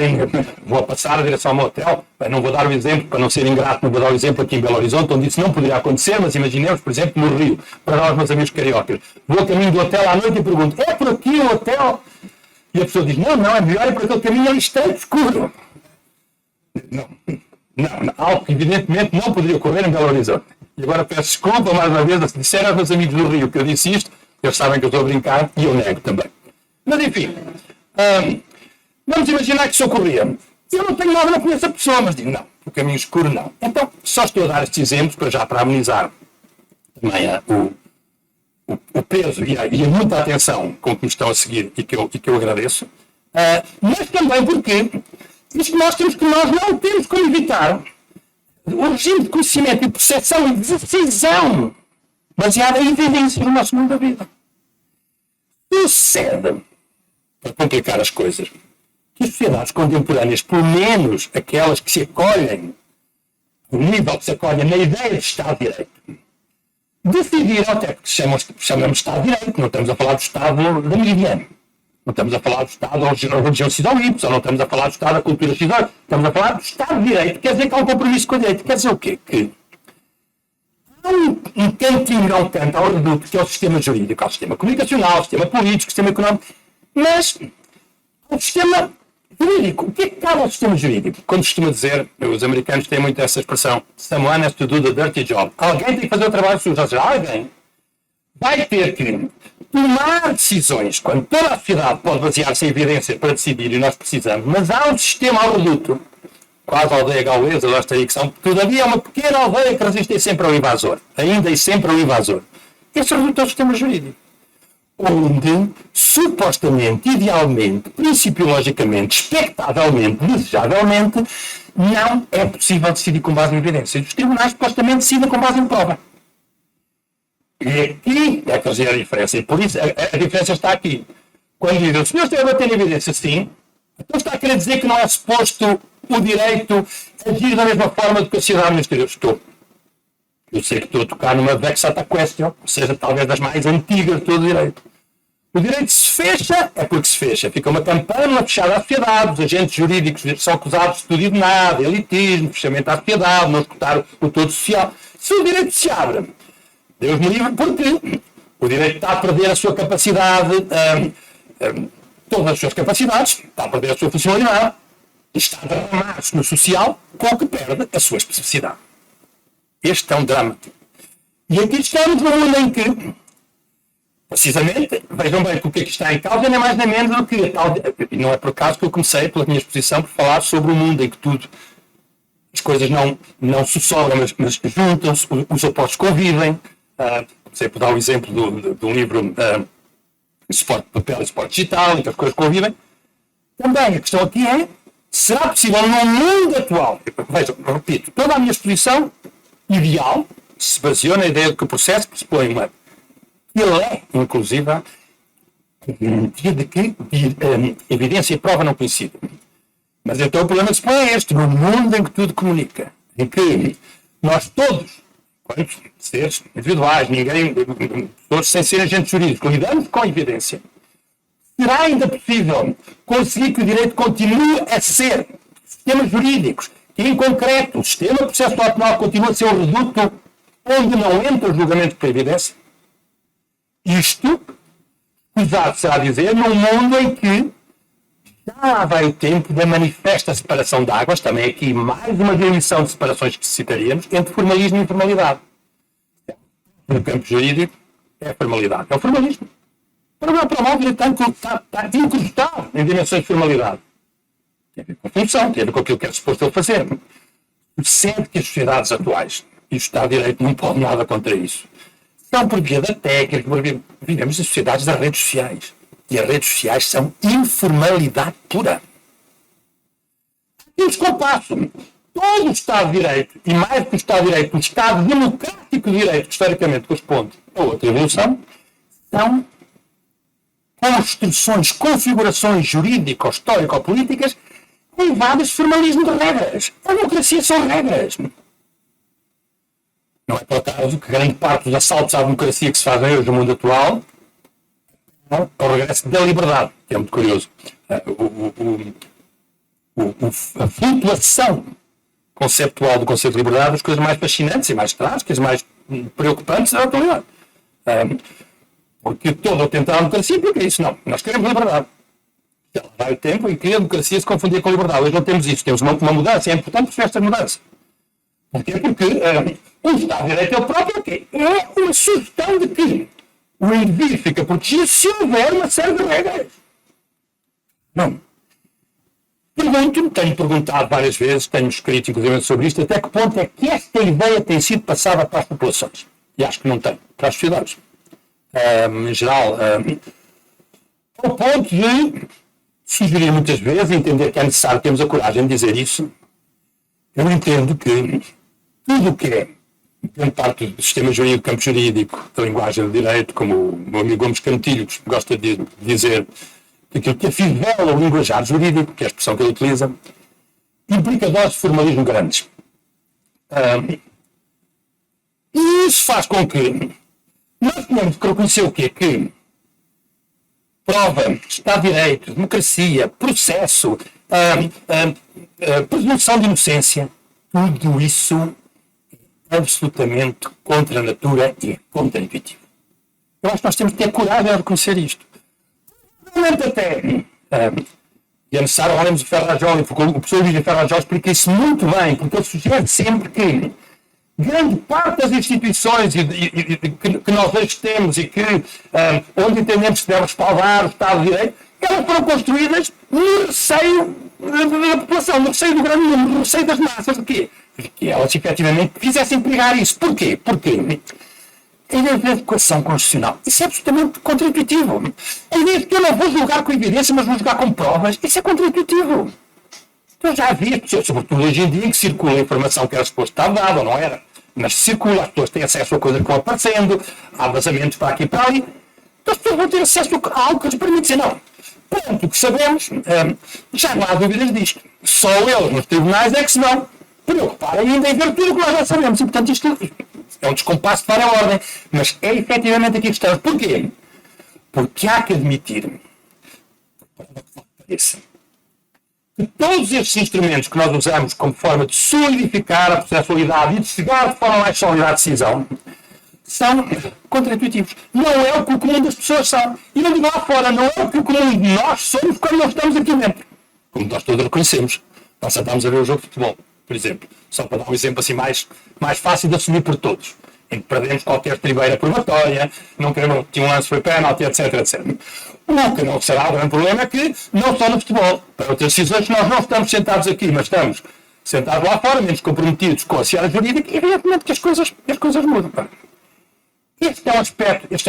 vou passar a direção ao meu hotel, não vou dar o exemplo, para não ser ingrato, não vou dar o exemplo aqui em Belo Horizonte, onde isso não poderia acontecer, mas imaginemos, por exemplo, no Rio, para nós, meus amigos cariocas. Vou a caminho do hotel à noite e pergunto, é por aqui o hotel? E a pessoa diz, não, é melhor ir por aquele caminho ali estreito, escuro. Não, algo que evidentemente não poderia ocorrer em Belo Horizonte. E agora peço desculpa mais uma vez, se disseram aos meus amigos do Rio que eu disse isto, eles sabem que eu estou a brincar e eu nego também. Mas enfim, vamos imaginar que isso ocorria. Eu não tenho nada, não conheço a pessoa, mas digo, não, o caminho escuro não. Então, só estou a dar estes exemplos para amenizar também o peso e a muita atenção com que me estão a seguir e que eu agradeço, mas também porque isto mostra-nos que nós não temos como evitar o regime de conhecimento e percepção e decisão baseada em evidências no nosso mundo da vida. Sucede, para complicar as coisas, que as sociedades contemporâneas, pelo menos aquelas que se acolhem, o nível que se acolhem na ideia de Estado de Direito, decidiram, até porque chamamos de Estado de Direito, não estamos a falar do Estado da Meridiana, não estamos a falar do Estado da religião Cidão Y, não estamos a falar do Estado da cultura Cidão, estamos a falar do Estado de Direito, quer dizer que há um compromisso com o direito, quer dizer o quê? Que há um cantinho, há um reduto, que é o sistema jurídico, há o sistema comunicacional, o sistema político, o sistema económico, mas o sistema jurídico. O que é que cabe ao sistema jurídico? Quando costuma dizer, os americanos têm muito essa expressão, someone has to do the dirty job. Alguém tem que fazer o trabalho sujo. Ou seja, alguém vai ter que tomar decisões, quando toda a sociedade pode basear-se em evidências para decidir, e nós precisamos, mas há um sistema ao reduto, quase aldeia gaulesa, lá está aí, que são, todavia, uma pequena aldeia que resiste sempre ao invasor, ainda e sempre ao invasor. Este resulta do sistema jurídico, onde, supostamente, idealmente, principiologicamente, expectavelmente, desejavelmente, não é possível decidir com base em evidências. Os tribunais, supostamente, decidem com base em prova. E aqui é que a diferença. E por isso, a diferença está aqui. Quando dizem, o senhor está a bater em evidência, sim, então está a querer dizer que não é suposto o direito agir da mesma forma do que a sociedade no exterior. Eu sei que estou a tocar numa vexata question, ou seja, talvez das mais antigas de todo o direito. O direito se fecha, é porque se fecha. Fica uma campana fechada à sociedade, os agentes jurídicos são acusados de tudo e de nada, elitismo, fechamento à sociedade, não escutar o todo social. Se o direito se abre, Deus me livre, porque o direito está a perder a sua capacidade, todas as suas capacidades, está a perder a sua funcionalidade, está a derramar-se no social com o que perde a sua especificidade. Este é um drama. E aqui estamos num mundo em que, precisamente, vejam bem que o que aqui está em causa nem mais nem menos do que a tal. E não é por acaso que eu comecei, pela minha exposição, por falar sobre o mundo em que tudo, as coisas não sussurram, mas juntam-se, os opostos convivem. Comecei por dar o exemplo de um livro Esporte de Papel e Esporte Digital, em que as coisas convivem. Também a questão aqui é, será possível no mundo atual, vejam, repito, toda a minha exposição ideal se baseou na ideia de que o processo pressupõe uma. Ele é, inclusive, a garantia de que evidência e prova não coincidem. Mas então o problema que se põe é este, no mundo em que tudo comunica, em que nós todos, quantos seres individuais, todos sem ser agentes jurídicos, lidamos com a evidência, será ainda possível conseguir que o direito continue a ser sistemas jurídicos, que em concreto o sistema processual penal continua a ser um reduto onde não entra o julgamento por evidência? Isto, usado será dizer, num mundo em que já lá vai o tempo da manifesta separação de águas, também aqui mais uma definição de separações que citaríamos, entre formalismo e informalidade. No campo jurídico, é a formalidade. É o formalismo. Para o mal, ele está incrustado em dimensões de formalidade. Tem a ver com a função, tem a ver com aquilo que é suposto ele fazer. Percebe que as sociedades atuais, e o Estado de Direito não pode nada contra isso, são por via da técnica, vivemos em sociedades das redes sociais. E as redes sociais são informalidade pura. E os compassos, todo o Estado de Direito, e mais que o Estado de Direito, o Estado democrático de Direito, que historicamente corresponde a outra evolução, são construções, configurações jurídico-histórico-políticas privadas de formalismo de regras. A democracia são regras. Não é por acaso que grande parte dos assaltos à democracia que se fazem hoje no mundo atual é o regresso da liberdade, que é muito curioso. A flutuação conceptual do conceito de liberdade, as coisas mais fascinantes e mais trágicas, mais preocupantes da atualidade. Porque todo o tentar a democracia implica isso. Não, nós queremos liberdade. Já vai o tempo em que a democracia se confundia com a liberdade. Hoje não temos isso. Temos uma mudança. É importante perceber esta mudança. Porquê? Porque o Estado de Direito é o próprio quê? É uma sugestão de que o indivíduo fica protegido se houver uma série de regras. Não. Tenho perguntado várias vezes, tenho escrito inclusive sobre isto, até que ponto é que esta ideia tem sido passada para as populações. E acho que não tem. Para as sociedades. Em geral, ao ponto de sugerir muitas vezes, entender que é necessário termos a coragem de dizer isso, eu entendo que tudo o que é, grande parte do sistema jurídico, campo jurídico, da linguagem do direito, como o meu amigo Gomes Cantilho gosta de dizer, aquilo que afivela o linguajar jurídico, que é a expressão que ele utiliza, implica doses de formalismo grandes. E isso faz com que nós tenhamos que reconhecer o quê? Que prova, Estado de Direito, democracia, processo, presunção de inocência, tudo isso é absolutamente contra a natura e contra-intuitivo. Eu acho que nós temos que ter coragem a reconhecer isto. Realmente até, e é necessário olharmos o Ferrajoli, porque o professor Luís Ferrajoli explica isso muito bem, porque ele sugere sempre que grande parte das instituições que nós hoje temos e que, onde entendemos que deve respaldar o Estado de Direito, elas foram construídas no receio da população, no receio do grande número, no receio das massas. De quê? Que elas efetivamente quisessem pregar isso. Porquê? Porque a ideia de adequação constitucional, isso é absolutamente contraintuitivo. A ideia de que eu não vou julgar com evidência, mas vou julgar com provas, isso é contraintuitivo. Eu já vi as pessoas, sobretudo hoje em dia, que circula a informação que era suposto estar dada ou não era, mas circula, as pessoas têm acesso a coisas que vão aparecendo, há vazamentos para aqui e para ali, então as pessoas vão ter acesso a algo que lhes permite dizer não. Pronto, o que sabemos, já não há dúvidas disto. Só eles nos tribunais é que se vão preocupar ainda em ver tudo o que nós já sabemos. E, portanto, isto é um descompasso de várias ordem. Mas é efetivamente aqui que estamos. Porquê? Porque há que admitir que todos estes instrumentos que nós usamos como forma de solidificar a processualidade e de chegar de forma mais sólida à decisão são contraintuitivos. Não é o que o comum das pessoas são. E não digo lá fora, não é o que o comum de nós somos quando nós estamos aqui dentro. Como nós todos reconhecemos. Nós sentamos a ver o jogo de futebol, por exemplo. Só para dar um exemplo assim mais fácil de assumir por todos. Em que perdemos qualquer tribeira probatória, não queremos que um lance foi pênalti, etc, etc. O que não será o grande problema é que não só no futebol. Para outras decisões nós não estamos sentados aqui, mas estamos sentados lá fora, menos comprometidos com a seara jurídica, e evidentemente que as coisas mudam. Este é um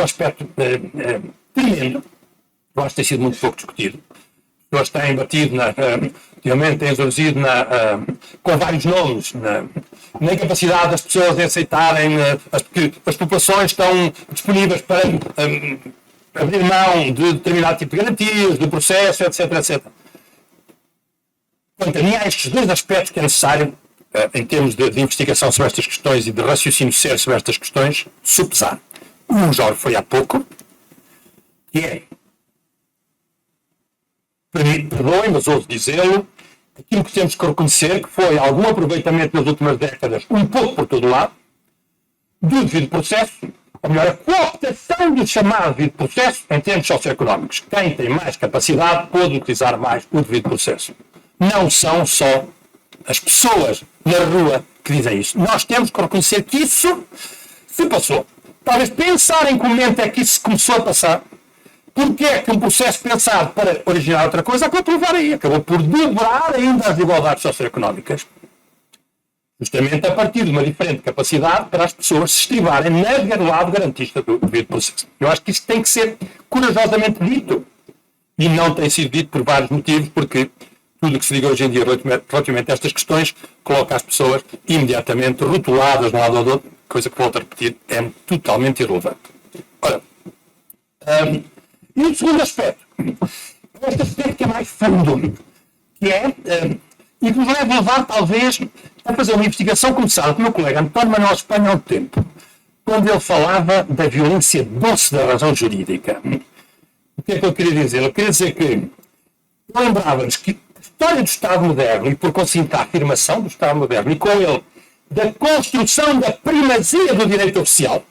aspecto tremendo. Eu acho que tem sido muito pouco discutido. As pessoas têm batido, ultimamente têm surgido com vários nomes, na incapacidade das pessoas de aceitarem que as populações estão disponíveis para abrir mão de determinado tipo de garantias, do processo, etc, etc. Quanto a mim, há estes dois aspectos que é necessário, em termos de investigação sobre estas questões e de raciocínio sério sobre estas questões, supesar. Um já foi há pouco, que é, perdoem, mas ouso dizê-lo, aquilo que temos que reconhecer que foi algum aproveitamento nas últimas décadas, um pouco por todo lado, do devido processo, ou melhor, a cooptação do chamado devido processo em termos socioeconómicos. Quem tem mais capacidade pode utilizar mais o devido processo. Não são só as pessoas na rua que dizem isso. Nós temos que reconhecer que isso se passou. Talvez pensar em que momento é que isso começou a passar. Porque é que um processo pensado para originar outra coisa acabou por levar aí. Acabou por dobrar ainda as desigualdades socioeconómicas. Justamente a partir de uma diferente capacidade para as pessoas se estribarem no lado garantista do devido processo. Eu acho que isso tem que ser corajosamente dito. E não tem sido dito por vários motivos, porque tudo o que se diga hoje em dia relativamente a estas questões coloca as pessoas imediatamente rotuladas de um lado ou do outro, coisa que, volto a repetir, é totalmente irrelevante. Ora, e o segundo aspecto, este aspecto que é mais fundo, que é, e que nos leva a levar, talvez, a fazer uma investigação começada com o meu colega António Manuel Espanha há um tempo, quando ele falava da violência doce da razão jurídica. O que é que eu queria dizer? Eu queria dizer que lembrava-nos que a história do Estado moderno, e por conseguinte a afirmação do Estado moderno, e com ele da construção da primazia do direito oficial,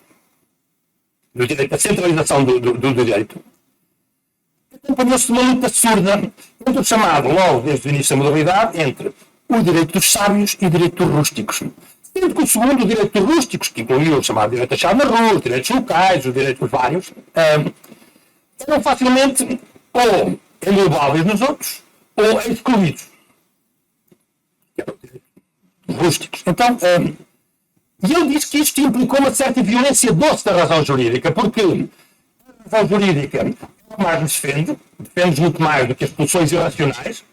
do direito, da centralização do direito, acompanhou-se de uma luta surda entre o chamado, logo desde o início da modernidade, entre o direito dos sábios e o direito dos rústicos. Sendo que o segundo, o direito dos rústicos, que incluía o chamado direito a chave na rua, os direitos locais, os direitos vários, eram facilmente ou englobáveis nos outros, ou excluídos. Rústicos. Então, e ele diz que isto implicou uma certa violência doce da razão jurídica, porque a razão jurídica é o que mais nos defende muito mais do que as pulsões irracionais,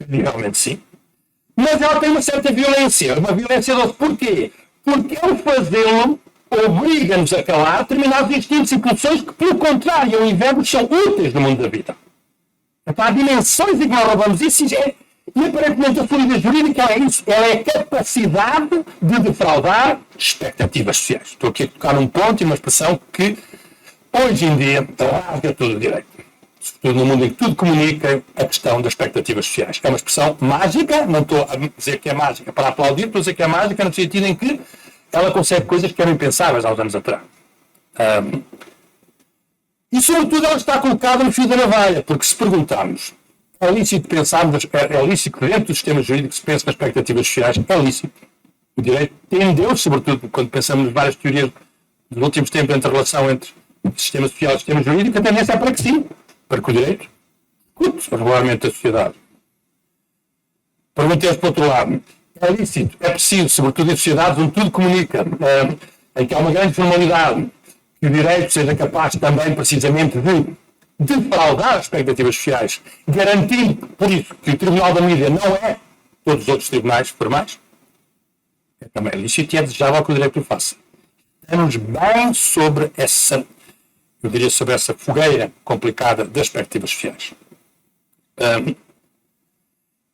realmente sim, mas ela tem uma certa violência, uma violência doce. Porquê? Porque ao fazê-lo, obriga-nos a calar determinados instintos e pulsões que, pelo contrário, ao invés, são úteis no mundo da vida. Então, há dimensões em que nós roubamos isso e aparentemente a solidez jurídica é isso. Ela é a capacidade de defraudar expectativas sociais. Estou aqui a tocar num ponto e uma expressão que hoje em dia rasga todo o direito. Sobretudo no mundo em que tudo comunica a questão das expectativas sociais. É uma expressão mágica, não estou a dizer que é mágica para aplaudir, estou a dizer que é mágica no sentido em que ela consegue coisas que eram impensáveis há uns anos atrás. E, sobretudo, ela está colocada no fio da navalha, porque se perguntarmos, é lícito pensarmos, é lícito que dentro do sistema jurídico se pense nas expectativas sociais, é lícito. O direito tendeu, sobretudo quando pensamos nas várias teorias dos últimos tempos entre a relação entre sistema social e sistema jurídico, a tendência é para que sim, para que o direito discute regularmente a sociedade. Perguntemos por outro lado. É lícito, é preciso, sobretudo em sociedades onde tudo comunica, em que há uma grande formalidade, que o direito seja capaz também, precisamente, de defraudar as expectativas sociais, garantindo, por isso, que o Tribunal da Mídia não é todos os outros tribunais formais, é também lícito e é desejável que o direito o faça. Estamos bem sobre essa, eu diria, sobre essa fogueira complicada das expectativas sociais.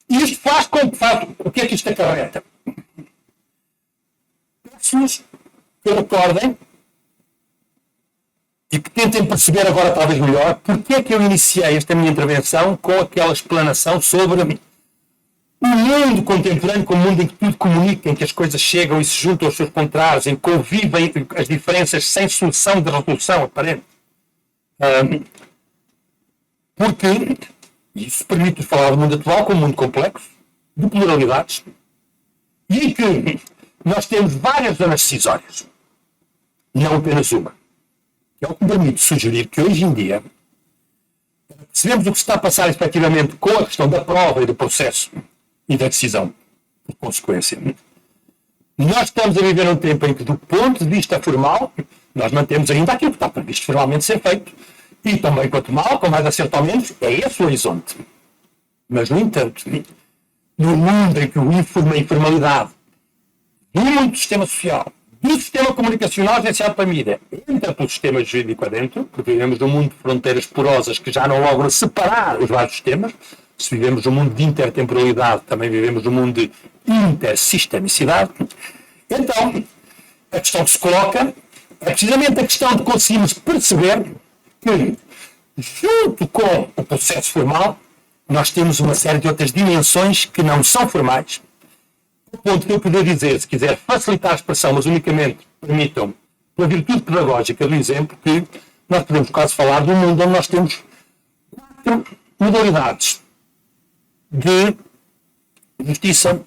E isto faz com que, o que é que isto acarreta? Peço-nos que recordem e que tentem perceber agora talvez melhor porque é que eu iniciei esta minha intervenção com aquela explanação sobre o mundo contemporâneo como um mundo em que tudo comunica, em que as coisas chegam e se juntam aos seus contrários, em que convivem as diferenças sem solução de resolução aparente. Porque isso permite falar do mundo atual como um mundo complexo, de pluralidades, e em que nós temos várias zonas decisórias, não apenas uma. Que é o que me permite sugerir que hoje em dia percebemos o que se está a passar efetivamente com a questão da prova e do processo e da decisão, por consequência. Nós estamos a viver num tempo em que, do ponto de vista formal, nós mantemos ainda aquilo que está previsto formalmente ser feito, e também, quanto mal, com mais acerto ou menos, é esse o horizonte. Mas, no entanto, no mundo em que a informalidade do mundo do sistema social, do sistema comunicacional gerenciado para a mídia, entra pelo sistema jurídico adentro, porque vivemos num mundo de fronteiras porosas que já não logram separar os vários sistemas. Se vivemos num mundo de intertemporalidade, também vivemos num mundo de intersistemicidade. Então, a questão que se coloca é precisamente a questão de conseguirmos perceber que, junto com o processo formal, nós temos uma série de outras dimensões que não são formais. O ponto que eu poderia dizer, se quiser facilitar a expressão, mas unicamente permitam, pela virtude pedagógica do exemplo, que nós podemos quase falar de um mundo onde nós temos 4 modalidades de justiça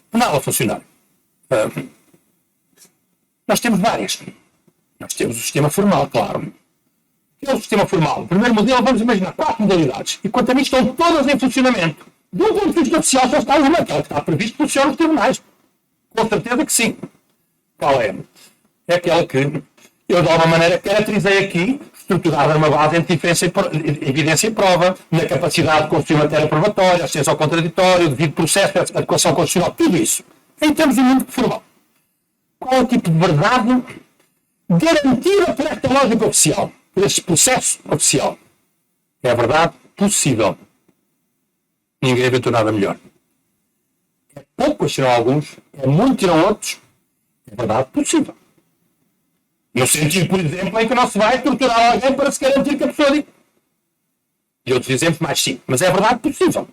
penal a funcionar. Nós temos várias. Nós temos o sistema formal, claro. Que é o sistema formal. O primeiro modelo, vamos imaginar 4 modalidades. E quanto a mim, estão todas em funcionamento. De um ponto de vista oficial, só está uma, aquela que está previsto pelo senhor nos tribunais. Com certeza que sim. Qual é? É aquela que eu, de alguma maneira, caracterizei aqui, estruturada numa base entre evidência e prova, na capacidade de construir matéria probatória, assistência ao contraditório, devido processo, adequação constitucional, tudo isso. Em termos de mundo formal. Qual é o tipo de verdade garantida por esta lógica oficial, por este processo oficial? É a verdade possível. Ninguém inventou nada melhor. É pouco, serão alguns, é muito, serão outros. É verdade possível. No sentido, por exemplo, em que não se vai torturar alguém para se garantir que a pessoa diga. E outros exemplos mais sim. Mas é verdade possível.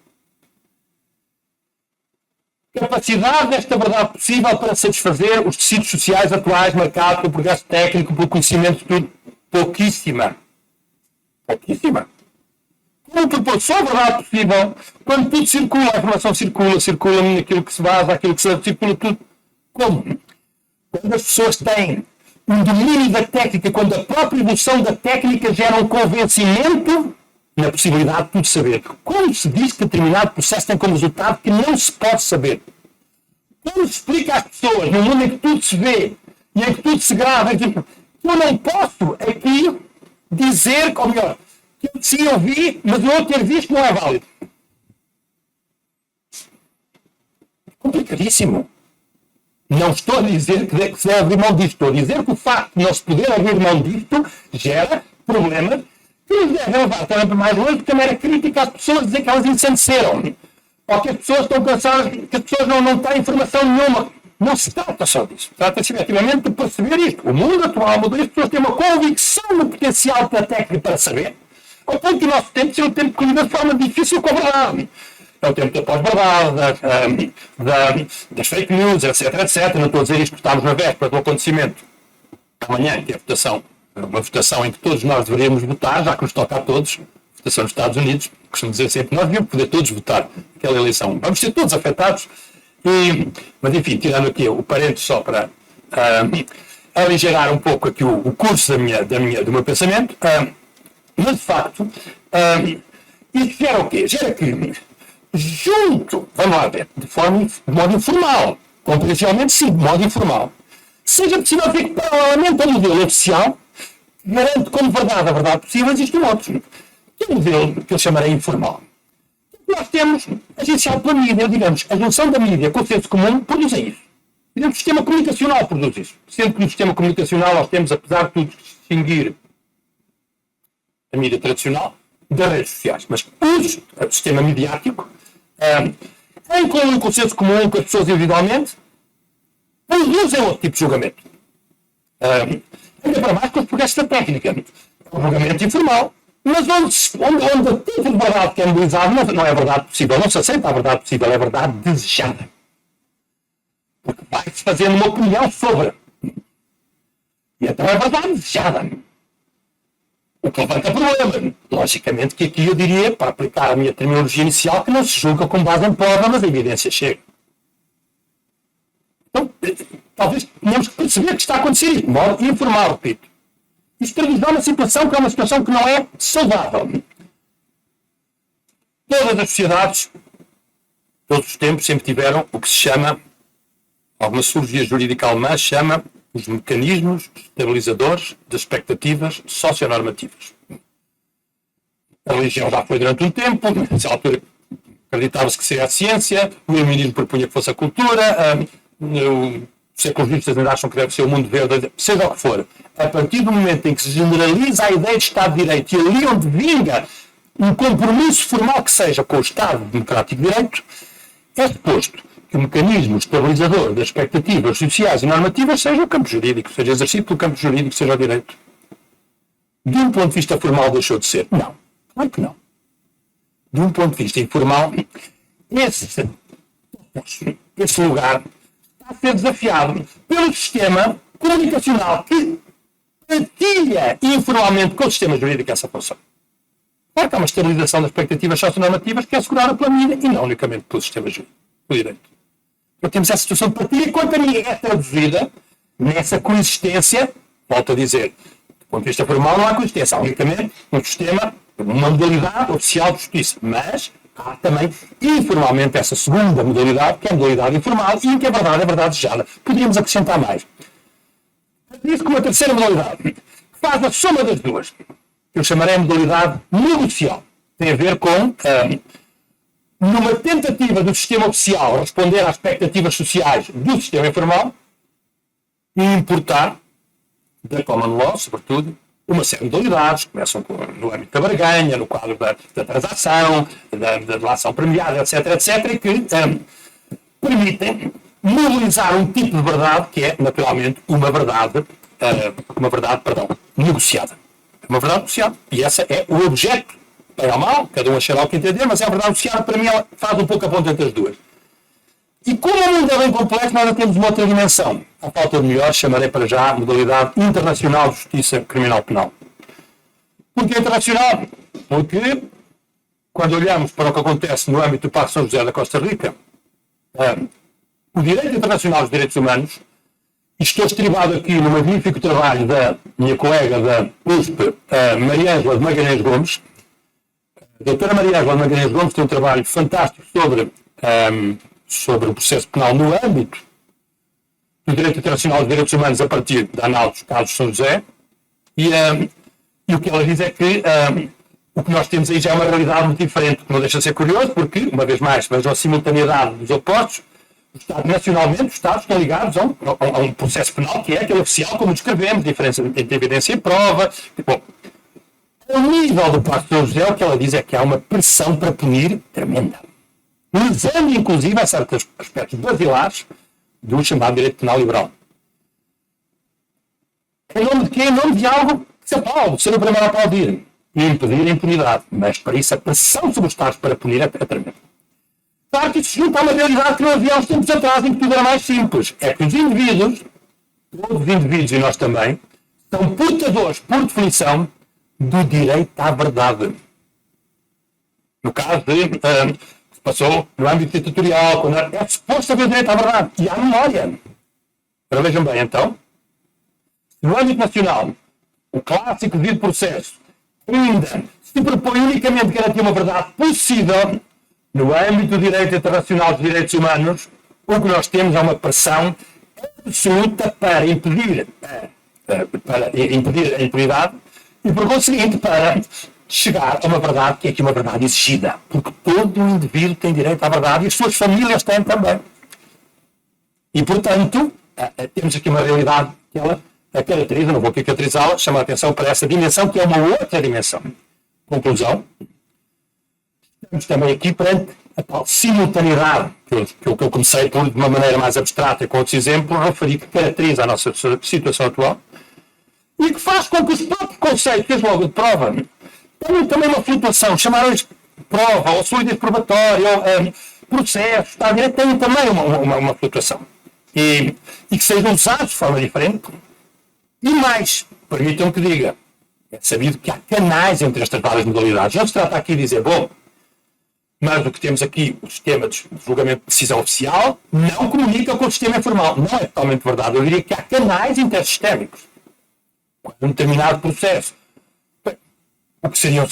Capacidade desta verdade possível para satisfazer os tecidos sociais atuais marcados pelo progresso técnico, pelo conhecimento de tudo, pouquíssima. Pouquíssima. Como propor só a verdade possível, quando tudo circula, a informação circula naquilo que se basa, aquilo que se circula tudo. Como? Quando as pessoas têm um domínio da técnica, quando a própria evolução da técnica gera um convencimento na possibilidade de tudo saber. Como se diz que determinado processo tem como resultado que não se pode saber? Como se explica às pessoas, num mundo em que tudo se vê e em que tudo se grava, que eu não posso aqui dizer, ou melhor, que sim, eu vi, mas eu ter visto não é válido. Complicadíssimo. Não estou a dizer que se deve abrir mão disto. Estou a dizer que o facto de não se poder abrir mão disto gera problemas que nos devem levar também para mais longe, porque também era crítica às pessoas dizer que elas ensandeceram. Ou que as pessoas estão cansadas, que as pessoas não têm informação nenhuma. Não se trata só disso. Trata-se efetivamente de perceber isto. O mundo atual mudou, as pessoas têm uma convicção no potencial da técnica para saber, ao ponto que o nosso tempo é um tempo que lida de forma difícil com a verdade. É o tempo da pós-verdade, das fake news, etc, etc. Não estou a dizer isto porque estamos na véspera do acontecimento. Amanhã, que é a votação, uma votação em que todos nós deveríamos votar, já que nos toca a todos, votação nos Estados Unidos, costumo dizer sempre, nós devíamos poder todos votar naquela eleição. Vamos ser todos afetados. Mas, enfim, tirando aqui o parênteses só para aligerar um pouco aqui o curso do meu pensamento, mas, de facto, Isso gera o quê? Gera que, junto, vamos lá ver, de modo informal, compreensivamente sim, de modo informal, seja possível ver que, paralelamente ao modelo oficial, garante como verdade a verdade possível, existe um outro, que é um modelo que eu chamarei informal. Nós temos, agenciado pela mídia, digamos, a junção da mídia com o senso comum produzem isso. Digamos, o sistema comunicacional produz isso. Sendo que no sistema comunicacional nós temos, apesar de tudo, que distinguir a mídia tradicional das redes sociais. Mas o sistema mediático, em comum com o senso comum, com as pessoas individualmente, produzem outro tipo de julgamento. Ainda para mais com os progressos da técnica. É um julgamento informal, mas onde o tipo de verdade que é mobilizado não é verdade possível, não se aceita a verdade possível, é a verdade desejada. Porque vai-se fazendo uma opinião sobre. E então é verdade desejada. O que levanta problema. Logicamente que aqui eu diria, para aplicar a minha terminologia inicial, que não se julga com base em prova, mas a evidência chega. Então, talvez tenhamos que perceber que está a acontecer isso, de modo informal, repito. Isto traduz uma situação que é uma situação que não é saudável. Todas as sociedades, todos os tempos, sempre tiveram o que se chama, alguma sociologia jurídica alemã chama os mecanismos estabilizadores das expectativas socionormativas. A religião já foi durante um tempo, nessa altura acreditava-se que seria a ciência, o iluminismo propunha que fosse a cultura, os ecologistas ainda acham que deve ser o mundo verde, seja o que for. A partir do momento em que se generaliza a ideia de Estado de Direito e ali onde vinga um compromisso formal que seja com o Estado Democrático de Direito, é suposto que o mecanismo estabilizador das expectativas sociais e normativas seja o campo jurídico, seja exercido pelo campo jurídico, seja o direito. De um ponto de vista formal deixou de ser? Não. Claro que não. De um ponto de vista informal, esse lugar está a ser desafiado pelo sistema comunicacional que partilha informalmente com o sistema jurídico essa função. Claro que há uma estabilização das expectativas socionormativas que é assegurada pela mídia e não unicamente pelo sistema jurídico, pelo direito. Então temos essa situação de partilha e quanto a mim é traduzida nessa coexistência, volto a dizer, do ponto de vista formal não há coexistência, há unicamente um sistema, uma modalidade oficial de justiça, mas há também informalmente essa segunda modalidade, que é a modalidade informal e em que a verdade é verdade desejada. Poderíamos acrescentar mais. Isso como a terceira modalidade, que faz a soma das duas, que eu chamarei a modalidade negocial. Tem a ver com, numa tentativa do sistema oficial responder às expectativas sociais do sistema informal, e importar, da common law, sobretudo, uma série de modalidades, começam no âmbito da barganha, no quadro da transação, da relação premiada, etc., e que permitem mobilizar um tipo de verdade que é, naturalmente, uma verdade negociada. Uma verdade negociada. E esse é o objeto, bem ou mal, cada um achará o que entender, mas é a verdade negociada, para mim, ela faz um pouco a ponta entre as duas. E como o mundo é bem complexo, nós temos uma outra dimensão. A falta de melhor, chamarei para já a modalidade internacional de justiça criminal penal. Porque é internacional? Porque, quando olhamos para o que acontece no âmbito do Parque São José da Costa Rica, o direito internacional dos direitos humanos, e estou estribado aqui no magnífico trabalho da minha colega da USP, Maria Ângela de Magalhães Gomes. A doutora Maria Ângela de Magalhães Gomes tem um trabalho fantástico sobre o processo penal no âmbito do direito internacional dos direitos humanos a partir da análise dos casos de São José. E o que ela diz é que o que nós temos aí já é uma realidade muito diferente, que não deixa de ser curioso, porque, uma vez mais, vejam a simultaneidade dos opostos. Nacionalmente, os Estados estão ligados a um processo penal que é aquele oficial, como descrevemos, diferença entre evidência e prova. Bom, ao nível do Parque de São José, o que ela diz é que há uma pressão para punir tremenda. Usando, inclusive, a certos aspectos basilares do chamado direito penal liberal. Em nome de quê? Em nome de algo que se aplaude, ser o primeiro a aplaudir e impedir a impunidade. Mas, para isso, a pressão sobre os Estados para punir é tremenda. Claro que isso se junta a uma realidade que não havia há uns tempos atrás, em que tudo era mais simples. É que os indivíduos, todos os indivíduos e nós também, são portadores, por definição, do direito à verdade. No caso de que se passou no âmbito ditatorial, quando é suposto haver direito à verdade. E à memória. Agora vejam bem, então, no âmbito nacional, o clássico devido processo ainda se propõe unicamente garantir uma verdade possível no âmbito do direito internacional dos direitos humanos, o que nós temos é uma pressão absoluta para impedir a impunidade e, por conseguinte, para chegar a uma verdade que é aqui uma verdade exigida. Porque todo indivíduo tem direito à verdade e as suas famílias têm também. E, portanto, temos aqui uma realidade que ela caracteriza, não vou aqui caracterizá-la, chama a atenção para essa dimensão que é uma outra dimensão. Conclusão. Estamos também aqui perante a tal simultaneidade que eu comecei por, de uma maneira mais abstrata, com outros exemplos, referir que caracteriza a nossa situação atual e que faz com que os próprios conceitos, desde logo de prova, tenham também uma flutuação, chamaram-lhes prova, ou solidez probatória, ou processo, está a direito, tenham também uma flutuação. E que sejam usados de forma diferente. E mais, permitam que diga, é sabido que há canais entre estas várias modalidades. Não se trata aqui de dizer, bom, mas o que temos aqui, o sistema de julgamento de decisão oficial, não comunica com o sistema informal. Não é totalmente verdade. Eu diria que há canais intersistémicos. Um determinado processo. O que serão,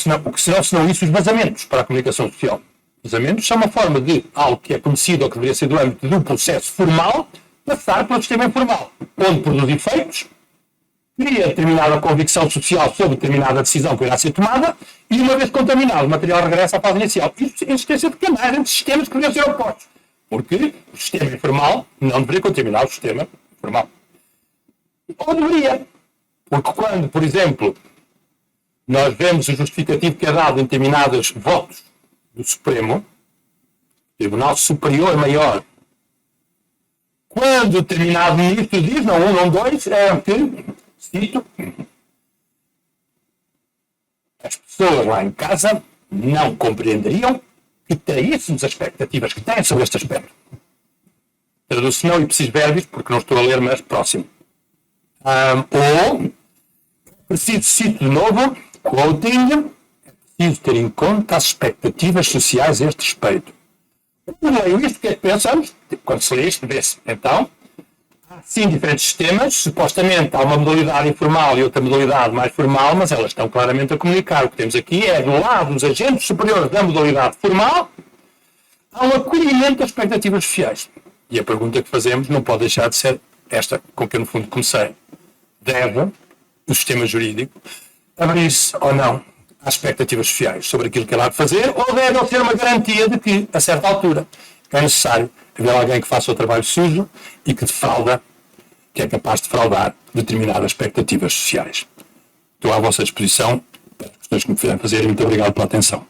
senão isso, os vazamentos para a comunicação social. Vazamentos são uma forma de algo que é conhecido ou que deveria ser do âmbito de um processo formal passar para o sistema informal, onde produz efeitos, cria determinada convicção social sobre determinada decisão que irá ser tomada e, uma vez contaminado, o material regressa à fase inicial. Isso em existência de canais entre sistemas que deveriam ser opostos. Porque o sistema informal não deveria contaminar o sistema formal. Ou deveria. Porque quando, por exemplo, nós vemos o justificativo que é dado em determinados votos do Supremo, Tribunal Superior Maior, quando determinado ministro diz, não um, não dois, é que, cito, as pessoas lá em casa não compreenderiam que traíssemos as expectativas que têm sobre este aspecto. Traduzo não ipsis verbis, porque não estou a ler, mas próximo. Ou, preciso, cito de novo, quoting, é preciso ter em conta as expectativas sociais a este respeito. Quando leio isto, o que é que pensamos? Quando se lê isto, vê-se. Então, há sim diferentes sistemas, supostamente há uma modalidade informal e outra modalidade mais formal, mas elas estão claramente a comunicar. O que temos aqui é, do lado dos agentes superiores da modalidade formal, há um acolhimento das expectativas sociais. E a pergunta que fazemos não pode deixar de ser esta, com que eu no fundo comecei. Deve o sistema jurídico abrir-se ou não às expectativas sociais sobre aquilo que ele há de fazer, ou deve ele ter uma garantia de que, a certa altura, é necessário haver alguém que faça o trabalho sujo e que defrauda, que é capaz de fraudar determinadas expectativas sociais. Estou à vossa disposição para as questões que me puderem fazer e muito obrigado pela atenção.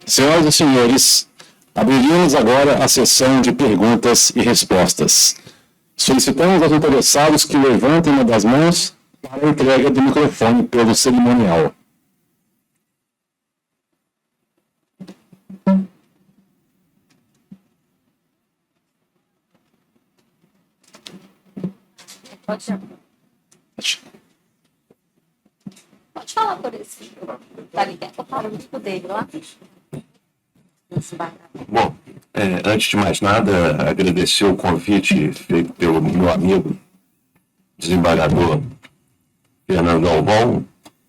Senhoras e senhores, abriríamos agora a sessão de perguntas e respostas. Solicitamos aos interessados que levantem uma das mãos para a entrega do microfone pelo cerimonial. Pode chamar. Pode falar por esse. Tá ligado? Eu falo muito dele lá. Bom, antes de mais nada, agradecer o convite feito pelo meu amigo, desembargador Fernando Galvão,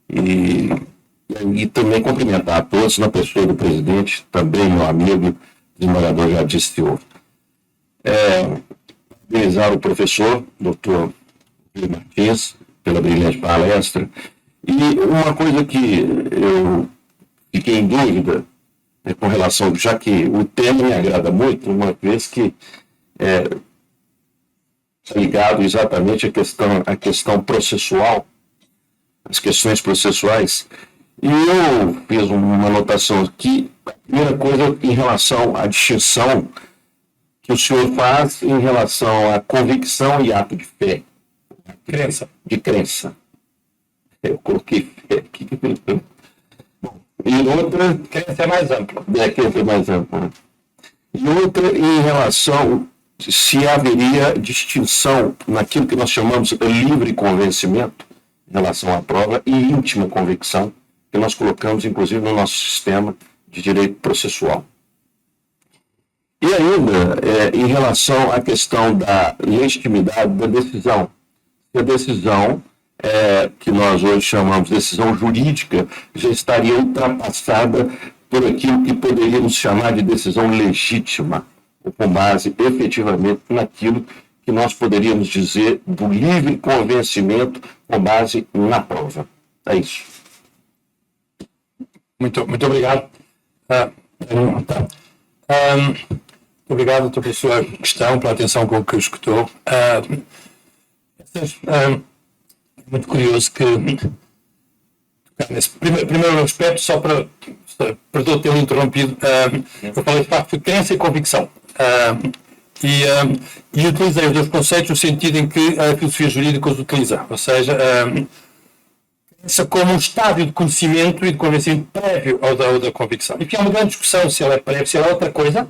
e também cumprimentar a todos, na pessoa do presidente, também meu amigo, desembargador Jardim Silva. Parabenizar o professor, doutor Martins, pela brilhante palestra. E uma coisa que eu fiquei em dúvida, com relação, já que o tema me agrada muito, uma vez que está ligado exatamente à questão processual, as questões processuais, e eu fiz uma anotação aqui, a primeira coisa em relação à distinção que o senhor faz em relação à convicção e ato de fé. De crença. Eu coloquei fé aqui. E outra, crença é mais ampla. Crença é mais ampla. E outra, em relação se haveria distinção naquilo que nós chamamos de livre convencimento, em relação à prova, e íntima convicção, que nós colocamos, inclusive, no nosso sistema de direito processual. E ainda, em relação à questão da legitimidade da decisão, a decisão que nós hoje chamamos de decisão jurídica já estaria ultrapassada por aquilo que poderíamos chamar de decisão legítima, ou com base efetivamente naquilo que nós poderíamos dizer do livre convencimento com base na prova. É isso. Muito obrigado. Muito obrigado, doutor, pela sua questão, pela atenção com que escutou. Muito curioso que, nesse primeiro aspecto, só para perdoe ter interrompido, eu falei de facto de crença e convicção. E utilizei os dois conceitos no sentido em que a filosofia jurídica os utiliza, ou seja, crença como um estádio de conhecimento e de convencimento prévio ao da convicção. E que há uma grande discussão se ela é prévio, se ela é outra coisa,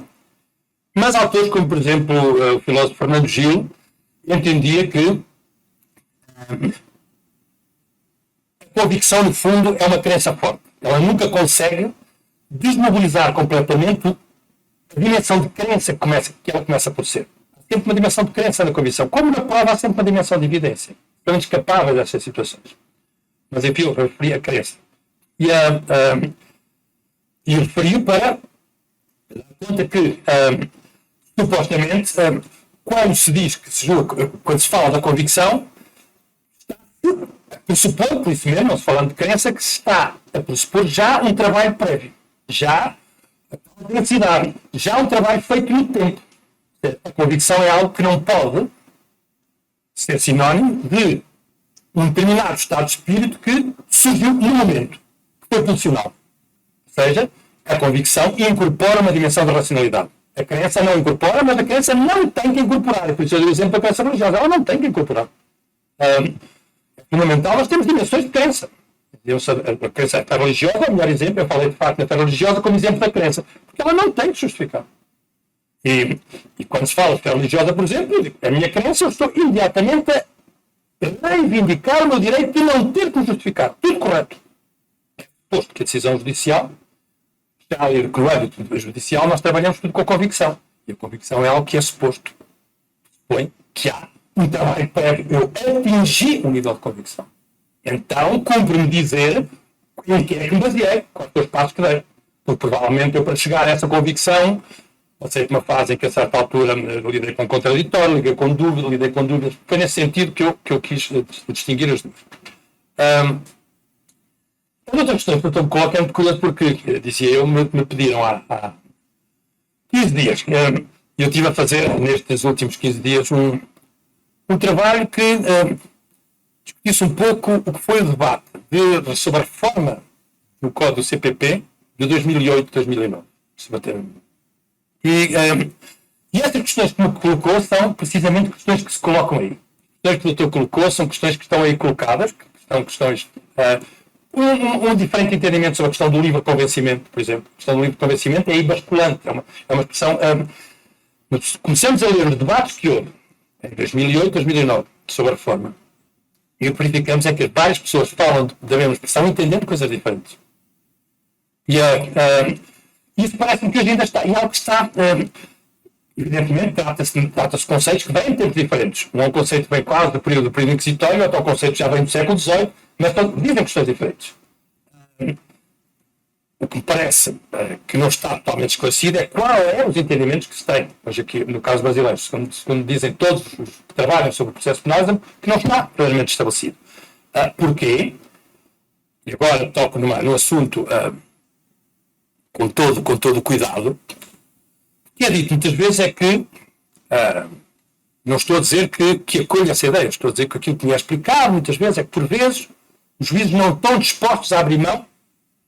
mas autores como, por exemplo, o filósofo Fernando Gil entendia que a convicção, no fundo, é uma crença forte. Ela nunca consegue desmobilizar completamente a dimensão de crença que ela começa por ser. Há sempre uma dimensão de crença na convicção. Como na prova, há sempre uma dimensão de evidência. Pelo menos capaz dessas situações. Mas, enfim, eu referi a crença. E referi para dar conta que, supostamente, quando se diz que se julga, quando se fala da convicção, pressupor, por isso mesmo, falando de crença, que se está a pressupor já um trabalho prévio, já a densidade, já um trabalho feito no tempo. A convicção é algo que não pode ser sinónimo de um determinado estado de espírito que surgiu no momento, que foi funcional. Ou seja, a convicção incorpora uma dimensão de racionalidade. A crença não incorpora, mas a crença não tem que incorporar. Por isso eu dou o exemplo da crença religiosa. Ela não tem que incorporar. Fundamental, nós temos dimensões de crença. A crença é religiosa é o melhor exemplo. Eu falei de facto na fé religiosa como exemplo da crença, porque ela não tem que justificar. E quando se fala de fé religiosa, por exemplo, eu digo, a minha crença, eu estou imediatamente a reivindicar o meu direito de não ter que justificar. Tudo correto. Posto que a decisão judicial está ali no âmbito judicial, nós trabalhamos tudo com a convicção. E a convicção é algo que é suposto. Supõe que há um trabalho prévio. Eu atingi um nível de convicção. Então, cumpre-me dizer em que é que me baseei, quais são os passos que dei. Porque provavelmente eu, para chegar a essa convicção, passei por uma fase em que a certa altura lidei com contraditório, lidei com dúvidas. Foi nesse sentido que eu quis distinguir as duas. As outras questões que eu me coloco é muito curioso porque, dizia eu, me pediram há 15 dias. Eu estive a fazer, nestes últimos 15 dias, um trabalho que discutisse um pouco o que foi o debate sobre a reforma do Código do CPP de 2008-2009. E essas questões que me colocou são precisamente questões que se colocam aí. As questões que o doutor colocou são questões que estão aí colocadas, que são questões... um diferente entendimento sobre a questão do livre convencimento, por exemplo. A questão do livre convencimento é aí basculante, é uma expressão... começamos a ler os debates que houve em 2008, 2009, sobre a reforma. E o que verificamos é que várias pessoas falam da mesma expressão entendendo coisas diferentes. E isso parece-me que hoje ainda está. E algo que está... evidentemente, trata-se de conceitos que vêm de tempos diferentes. Não é um conceito que vem quase do período inquisitório, outro conceito que já vem do século XVIII, mas dizem questões diferentes. O que me parece que não está totalmente esclarecido é qual é os entendimentos que se tem. Hoje aqui, no caso brasileiro, segundo dizem todos os que trabalham sobre o processo penal, que não está claramente estabelecido. Porquê? E agora toco no assunto com todo o cuidado. O que é dito muitas vezes é que, não estou a dizer que acolho essa ideia, estou a dizer que aquilo que me é explicado muitas vezes é que, por vezes, os juízes não estão dispostos a abrir mão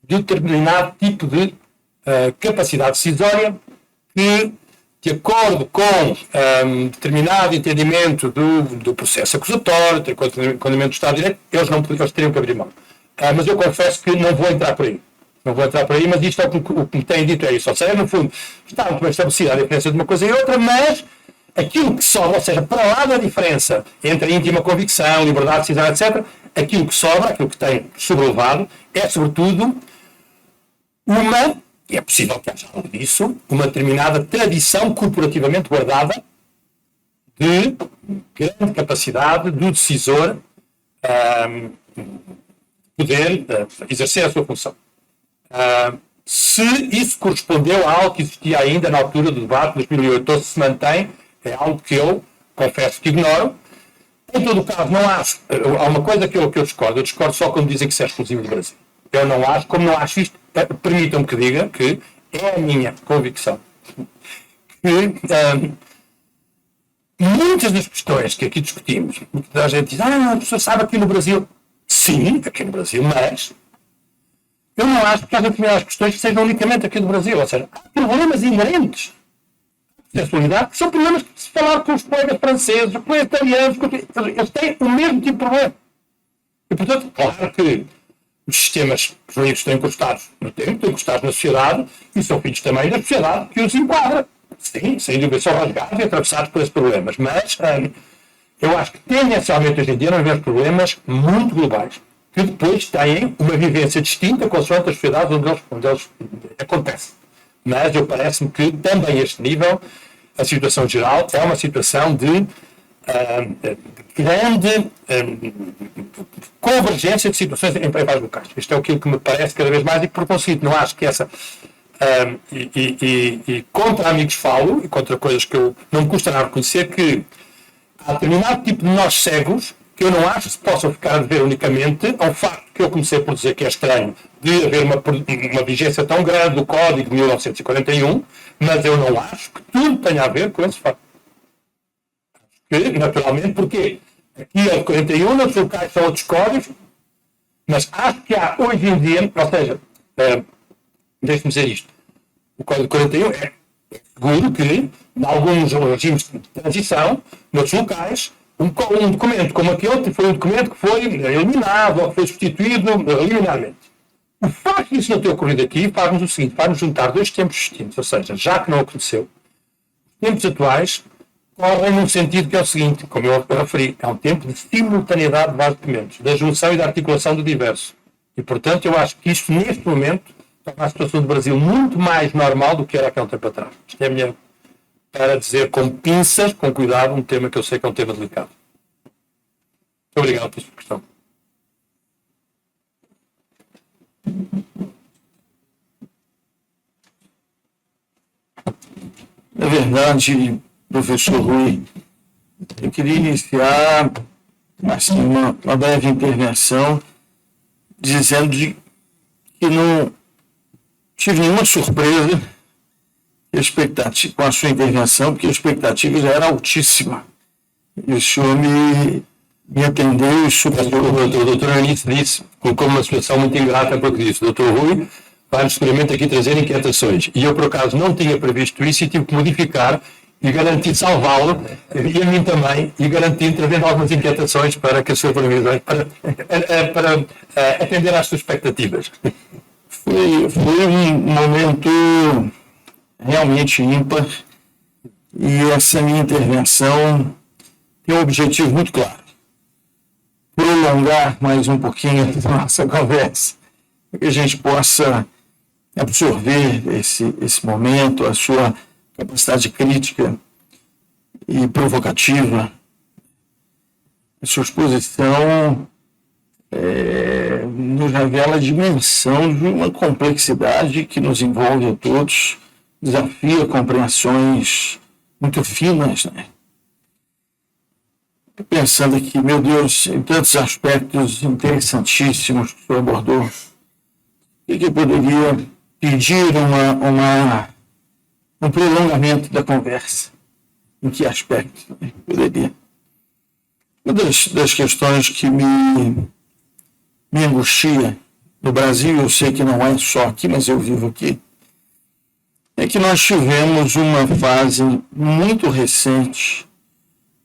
de determinado tipo de capacidade decisória que, de acordo com determinado entendimento do processo acusatório, de acordo com o entendimento do Estado de Direito, eles teriam que abrir mão. Mas eu confesso que não vou entrar por aí. Não vou entrar por aí, mas isto é o que me têm dito, é isso. Ou seja, no fundo, está muito bem estabelecida a diferença de uma coisa e outra, mas aquilo que sobra, ou seja, para lá da diferença entre a íntima convicção, liberdade de decisão, etc., aquilo que sobra, aquilo que tem sobrelevado, é, sobretudo, uma é possível que haja algo disso, uma determinada tradição corporativamente guardada de grande capacidade do decisor poder exercer a sua função. Se isso correspondeu a algo que existia ainda na altura do debate de 2008, ou se mantém, é algo que eu confesso que ignoro. Em todo o caso, não acho. Há uma coisa que eu discordo. Eu discordo só quando dizem que isso é exclusivo do Brasil. Eu não acho, como não acho isto, permitam-me que diga que é a minha convicção que muitas das questões que aqui discutimos, a gente diz, a pessoa sabe aqui no Brasil. Sim, aqui no Brasil, mas eu não acho que haja determinadas questões que sejam unicamente aqui no Brasil. Ou seja, há problemas inerentes à sexualidade que são problemas que, se falar com os colegas franceses, os colegas italianos, eles têm o mesmo tipo de problema. E, portanto, claro que os sistemas jurídicos estão encostados no tempo, estão encostados na sociedade e são filhos também da sociedade que os enquadra. Sim, sem dúvida, são rasgados e atravessados por esses problemas. Mas eu acho que tendencialmente hoje em dia nós vemos problemas muito globais que depois têm uma vivência distinta consoante as sociedades onde eles acontecem. Mas eu parece-me que também a este nível a situação geral é uma situação de grande convergência de situações em vários locais. Isto é aquilo que me parece cada vez mais e que, por conseguinte, não acho que essa... e contra amigos falo, e contra coisas que eu não me custa nada reconhecer, que há determinado tipo de nós cegos que eu não acho que se possam ficar a dever unicamente ao facto que eu comecei por dizer que é estranho de haver uma vigência tão grande do Código de 1941, mas eu não acho que tudo tenha a ver com esse facto. Que, naturalmente, porque aqui é o 41, nos locais são outros códigos, mas acho que há hoje em dia, ou seja, deixe-me dizer isto, o Código 41 é seguro que, em alguns regimes de transição, noutros locais, um documento como aquele foi um documento que foi eliminado ou que foi substituído liminarmente. O facto de isso não ter ocorrido aqui faz-nos o seguinte, faz-nos juntar dois tempos distintos, ou seja, já que não aconteceu, os tempos atuais correm num sentido que é o seguinte, como eu referi, é um tempo de simultaneidade de vários documentos, da junção e da articulação do diverso. E, portanto, eu acho que isto, neste momento, torna a situação do Brasil muito mais normal do que era aquele tempo atrás. Isto é a minha... para dizer com pinças, com cuidado, um tema que eu sei que é um tema delicado. Muito obrigado pela sua questão. Na verdade, professor Rui, eu queria iniciar assim, uma breve intervenção dizendo que não tive nenhuma surpresa com a sua intervenção, porque a expectativa já era altíssima. E o senhor me atendeu e superou. O doutor Anice disse, colocou uma situação muito ingrata para o que disse. O doutor Rui vai seguramente aqui trazer inquietações. E eu, por acaso, não tinha previsto isso e tive que modificar e garantir salvá-lo, e a mim também, e garantir trazendo algumas inquietações para que as suas previsões, para atender às suas expectativas. Foi um momento realmente ímpar, e essa minha intervenção tem um objetivo muito claro: prolongar mais um pouquinho a nossa conversa, para que a gente possa absorver esse momento, a sua capacidade crítica e provocativa. A sua exposição nos revela a dimensão de uma complexidade que nos envolve a todos, desafia compreensões muito finas, né? Pensando aqui, meu Deus, em tantos aspectos interessantíssimos que o senhor abordou, o que eu poderia pedir um prolongamento da conversa? Em que aspecto poderia? Uma das questões que me angustia no Brasil, eu sei que não é só aqui, mas eu vivo aqui, é que nós tivemos uma fase muito recente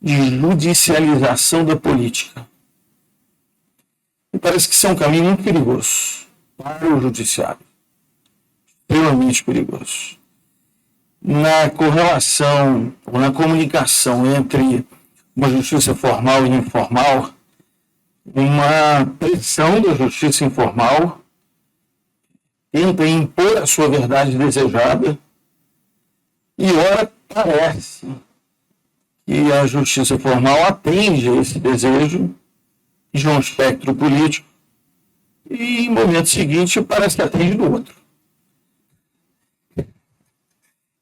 de judicialização da política. E parece que isso é um caminho muito perigoso para o judiciário. Extremamente perigoso. Na correlação, ou na comunicação entre uma justiça formal e informal, uma pressão da justiça informal tenta impor a sua verdade desejada, e ora parece que a justiça formal atende a esse desejo de um espectro político e, em momento seguinte, parece que atende do outro.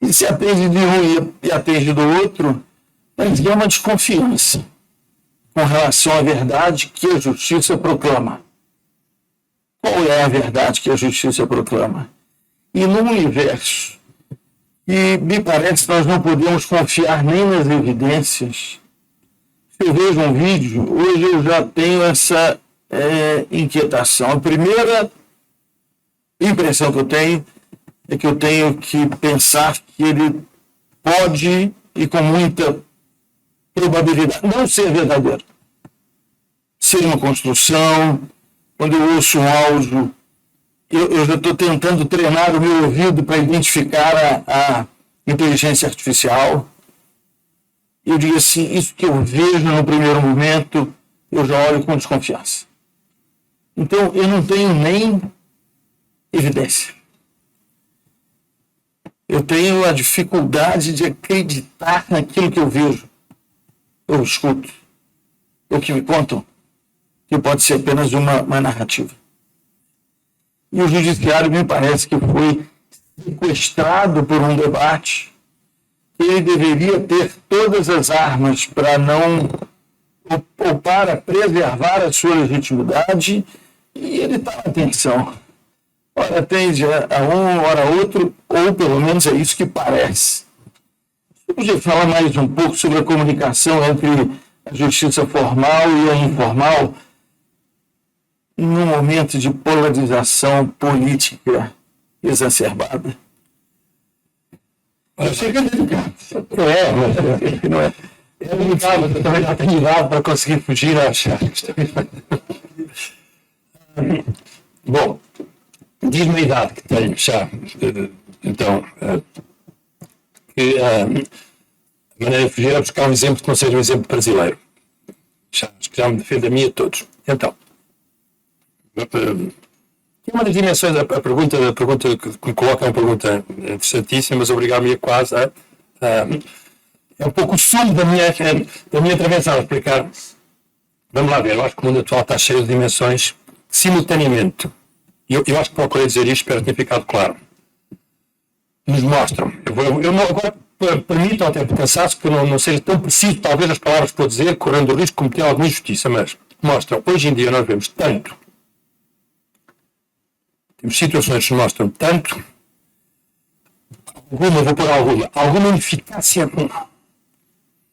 E se atende de um e atende do outro, parece que é uma desconfiança com relação à verdade que a justiça proclama. Qual é a verdade que a justiça proclama? E no universo, e me parece que nós não podemos confiar nem nas evidências. Se eu vejo um vídeo, hoje eu já tenho essa inquietação. A primeira impressão que eu tenho é que eu tenho que pensar que ele pode, e com muita probabilidade, não ser verdadeiro. Ser uma construção. Quando eu ouço um áudio, eu já estou tentando treinar o meu ouvido para identificar a inteligência artificial. Eu digo assim, isso que eu vejo no primeiro momento, eu já olho com desconfiança. Então, eu não tenho nem evidência. Eu tenho a dificuldade de acreditar naquilo que eu vejo, eu escuto, o que me contam, que pode ser apenas uma narrativa. E o judiciário me parece que foi sequestrado por um debate que ele deveria ter todas as armas para não, ou para preservar a sua legitimidade, e ele está na tensão. Ora atende a um, ora a outro, ou pelo menos é isso que parece. Você podia falar mais um pouco sobre a comunicação entre a justiça formal e a informal num momento de polarização política exacerbada? Eu sei que é delicado. Não é. Eu também já tenho idade para conseguir fugir às chaves. Bom, diz-me a idade que tenho já. Então, que a maneira de fugir é buscar um exemplo que não seja um exemplo brasileiro. Acho que já me defende a mim e a todos. Então, uma das dimensões, a pergunta que me coloca é uma pergunta interessantíssima, mas obrigar-me quase a é um pouco o sumo da minha intervenção a explicar. Vamos lá ver, eu acho que o mundo atual está cheio de dimensões simultaneamente. Eu acho que procurei dizer isto, espero que tenha ficado claro. Nos mostram. Eu não, agora permito até por cansaço que eu não seja tão preciso, talvez, as palavras que vou dizer, correndo o risco de cometer alguma injustiça, mas mostram. Hoje em dia nós vemos tanto. Temos situações que nos mostram tanto. Alguma ineficácia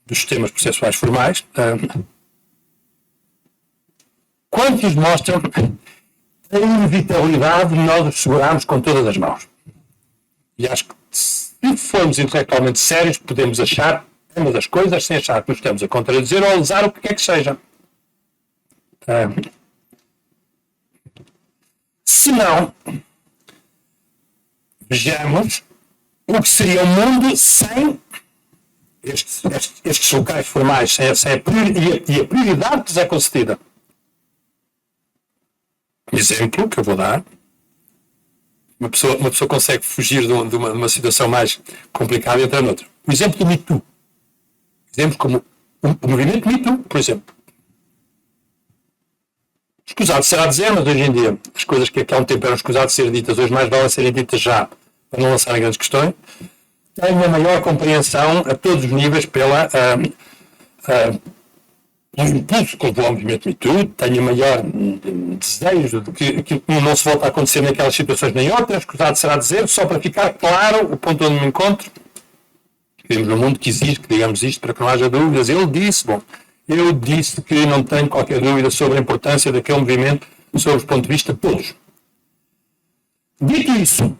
dos sistemas processuais formais, quanto nos mostram a inevitabilidade de nós os segurarmos com todas as mãos. E acho que se formos intelectualmente sérios, podemos achar ambas as coisas sem achar que nos estamos a contradizer ou a usar o que quer que seja. Se não, vejamos o que seria o mundo sem estes locais formais, sem a prioridade que lhes é concedida. Exemplo que eu vou dar. Uma pessoa consegue fugir de uma situação mais complicada e entrar noutra. O exemplo do Me Too. Exemplo como o movimento Me Too, por exemplo. Escusado será dizer, mas hoje em dia as coisas que há um tempo eram escusadas de ser ditas, hoje mais valem serem ditas já, para não lançarem grandes questões. Tenho uma maior compreensão a todos os níveis pelo impulso que levou ao movimento Me Too, tenho maior desejo de que não se volte a acontecer naquelas situações nem outras, escusado será dizer, só para ficar claro o ponto onde me encontro. Vivemos num mundo que exige que digamos isto para que não haja dúvidas. Eu disse que não tenho qualquer dúvida sobre a importância daquele movimento sob os pontos de vista de todos. Dito isso,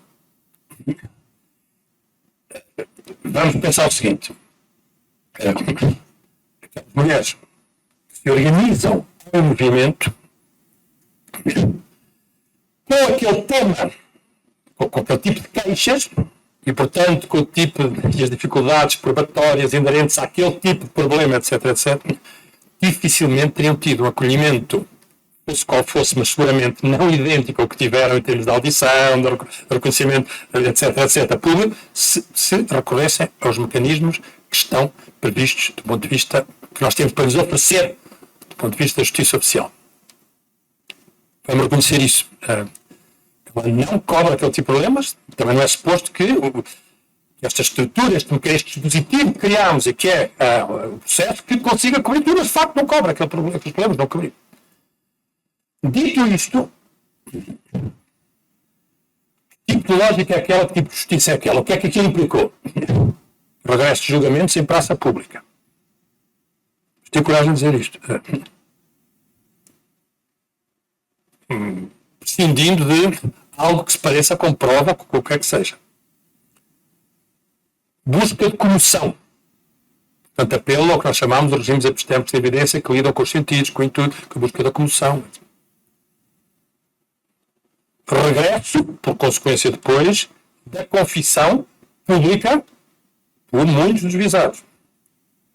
vamos pensar o seguinte. Aquelas mulheres que se organizam um movimento com aquele tema, com aquele tipo de queixas, e, portanto, com o tipo de dificuldades probatórias inerentes àquele tipo de problema, etc., dificilmente teriam tido um acolhimento fosse qual fosse, mas seguramente não idêntico ao que tiveram em termos de audição, de reconhecimento, etc., público, se recorressem aos mecanismos que estão previstos do ponto de vista que nós temos para nos oferecer do ponto de vista da justiça oficial. Vamos reconhecer isso. Ela não cobra aquele tipo de problemas, também não é suposto que esta estrutura, este dispositivo que criámos e que é o processo, que consiga cobrir tudo, mas de facto não cobra aqueles problemas, não cobrir. Dito isto, que tipo de lógica é aquela, que tipo de justiça é aquela? O que é que aquilo implicou? Regresso de julgamentos em praça pública. Tenho coragem de dizer isto. Prescindindo de algo que se pareça com prova, com o que quer que seja. Busca de comoção. Portanto, apelo ao que nós chamamos de regimes epistémicos de evidência que lidam com os sentidos, com o intuito, com a busca da comoção. Regresso, por consequência depois, da confissão pública por muitos dos visados.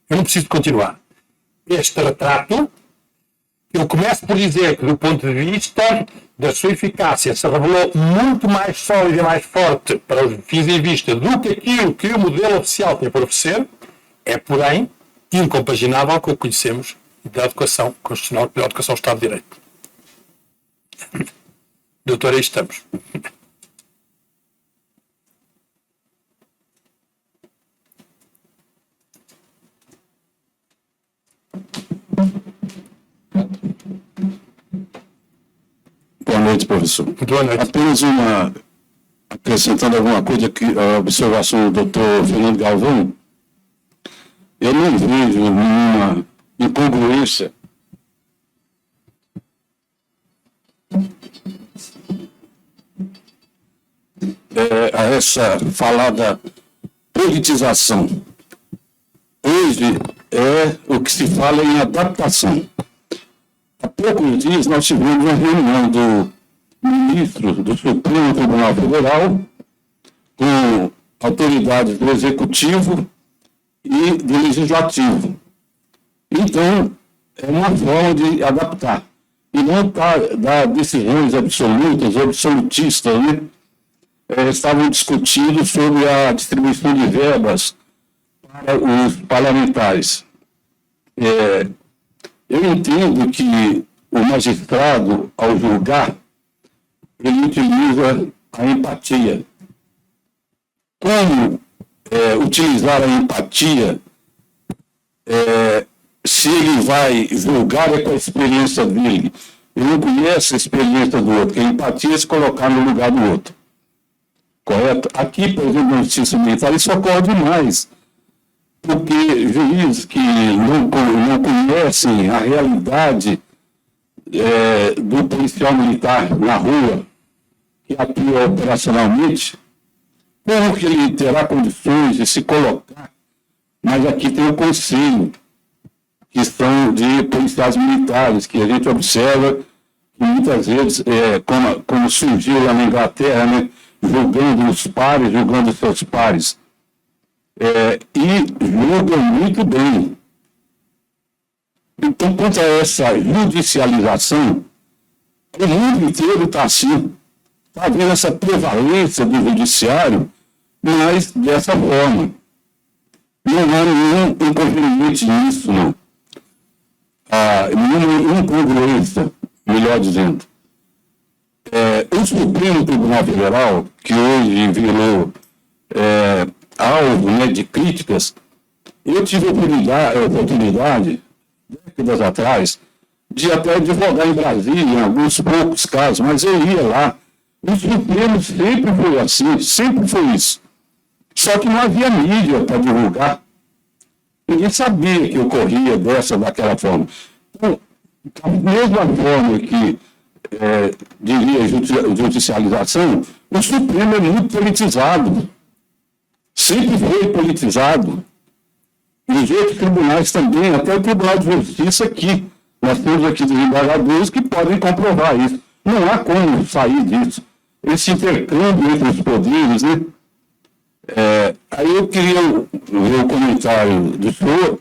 Eu não preciso de continuar. Este retrato, eu começo por dizer que, do ponto de vista da sua eficácia, se revelou muito mais sólido e mais forte para os fins em vista do que aquilo que o modelo oficial tem para oferecer, é, porém, incompaginável com o que conhecemos da educação constitucional, da educação do Estado de Direito. Doutor, aí estamos. Boa noite, professor. Boa noite. Apenas acrescentando alguma coisa que a observação do doutor Fernando Galvão, eu não vejo nenhuma incongruência a essa falada politização. Hoje é o que se fala em adaptação. Há poucos dias nós tivemos uma reunião do ministro do Supremo Tribunal Federal com autoridades do Executivo e do Legislativo. Então, é uma forma de adaptar. E não dar decisões absolutas, absolutistas, né? Estavam discutindo sobre a distribuição de verbas para os parlamentares. Eu entendo que o magistrado, ao julgar, ele utiliza a empatia. Como utilizar a empatia se ele vai julgar com a experiência dele? Ele não conhece a experiência do outro, que a empatia é se colocar no lugar do outro. Correto? Aqui, por exemplo, na justiça militar, isso ocorre demais. Porque juízes que não conhecem a realidade do policial militar na rua, que atua operacionalmente, como que ele terá condições de se colocar? Mas aqui tem o conselho, que são de policiais militares, que a gente observa que muitas vezes, como surgiu lá na Inglaterra, né, julgando os pares, julgando os seus pares, e julgam muito bem. Então, quanto a essa judicialização, o mundo inteiro está assim. Está havendo essa prevalência do judiciário, mas dessa forma. Não há nenhum inconveniente nisso, não. Nenhuma incongruência, melhor dizendo. O Supremo Tribunal Federal, que hoje virou alvo, né, de críticas, eu tive a oportunidade, décadas atrás, de até advogar em Brasília, em alguns poucos casos, mas eu ia lá. O Supremo sempre foi assim, sempre foi isso. Só que não havia mídia para divulgar. Ninguém sabia que ocorria daquela forma. Então, da mesma forma que diria judicialização, o Supremo é muito politizado. Sempre foi politizado. E os outros tribunais também, até o Tribunal de Justiça aqui. Nós temos aqui desembargadores que podem comprovar isso. Não há como sair disso. Esse intercâmbio entre os poderes, né? Aí eu queria ver o comentário do senhor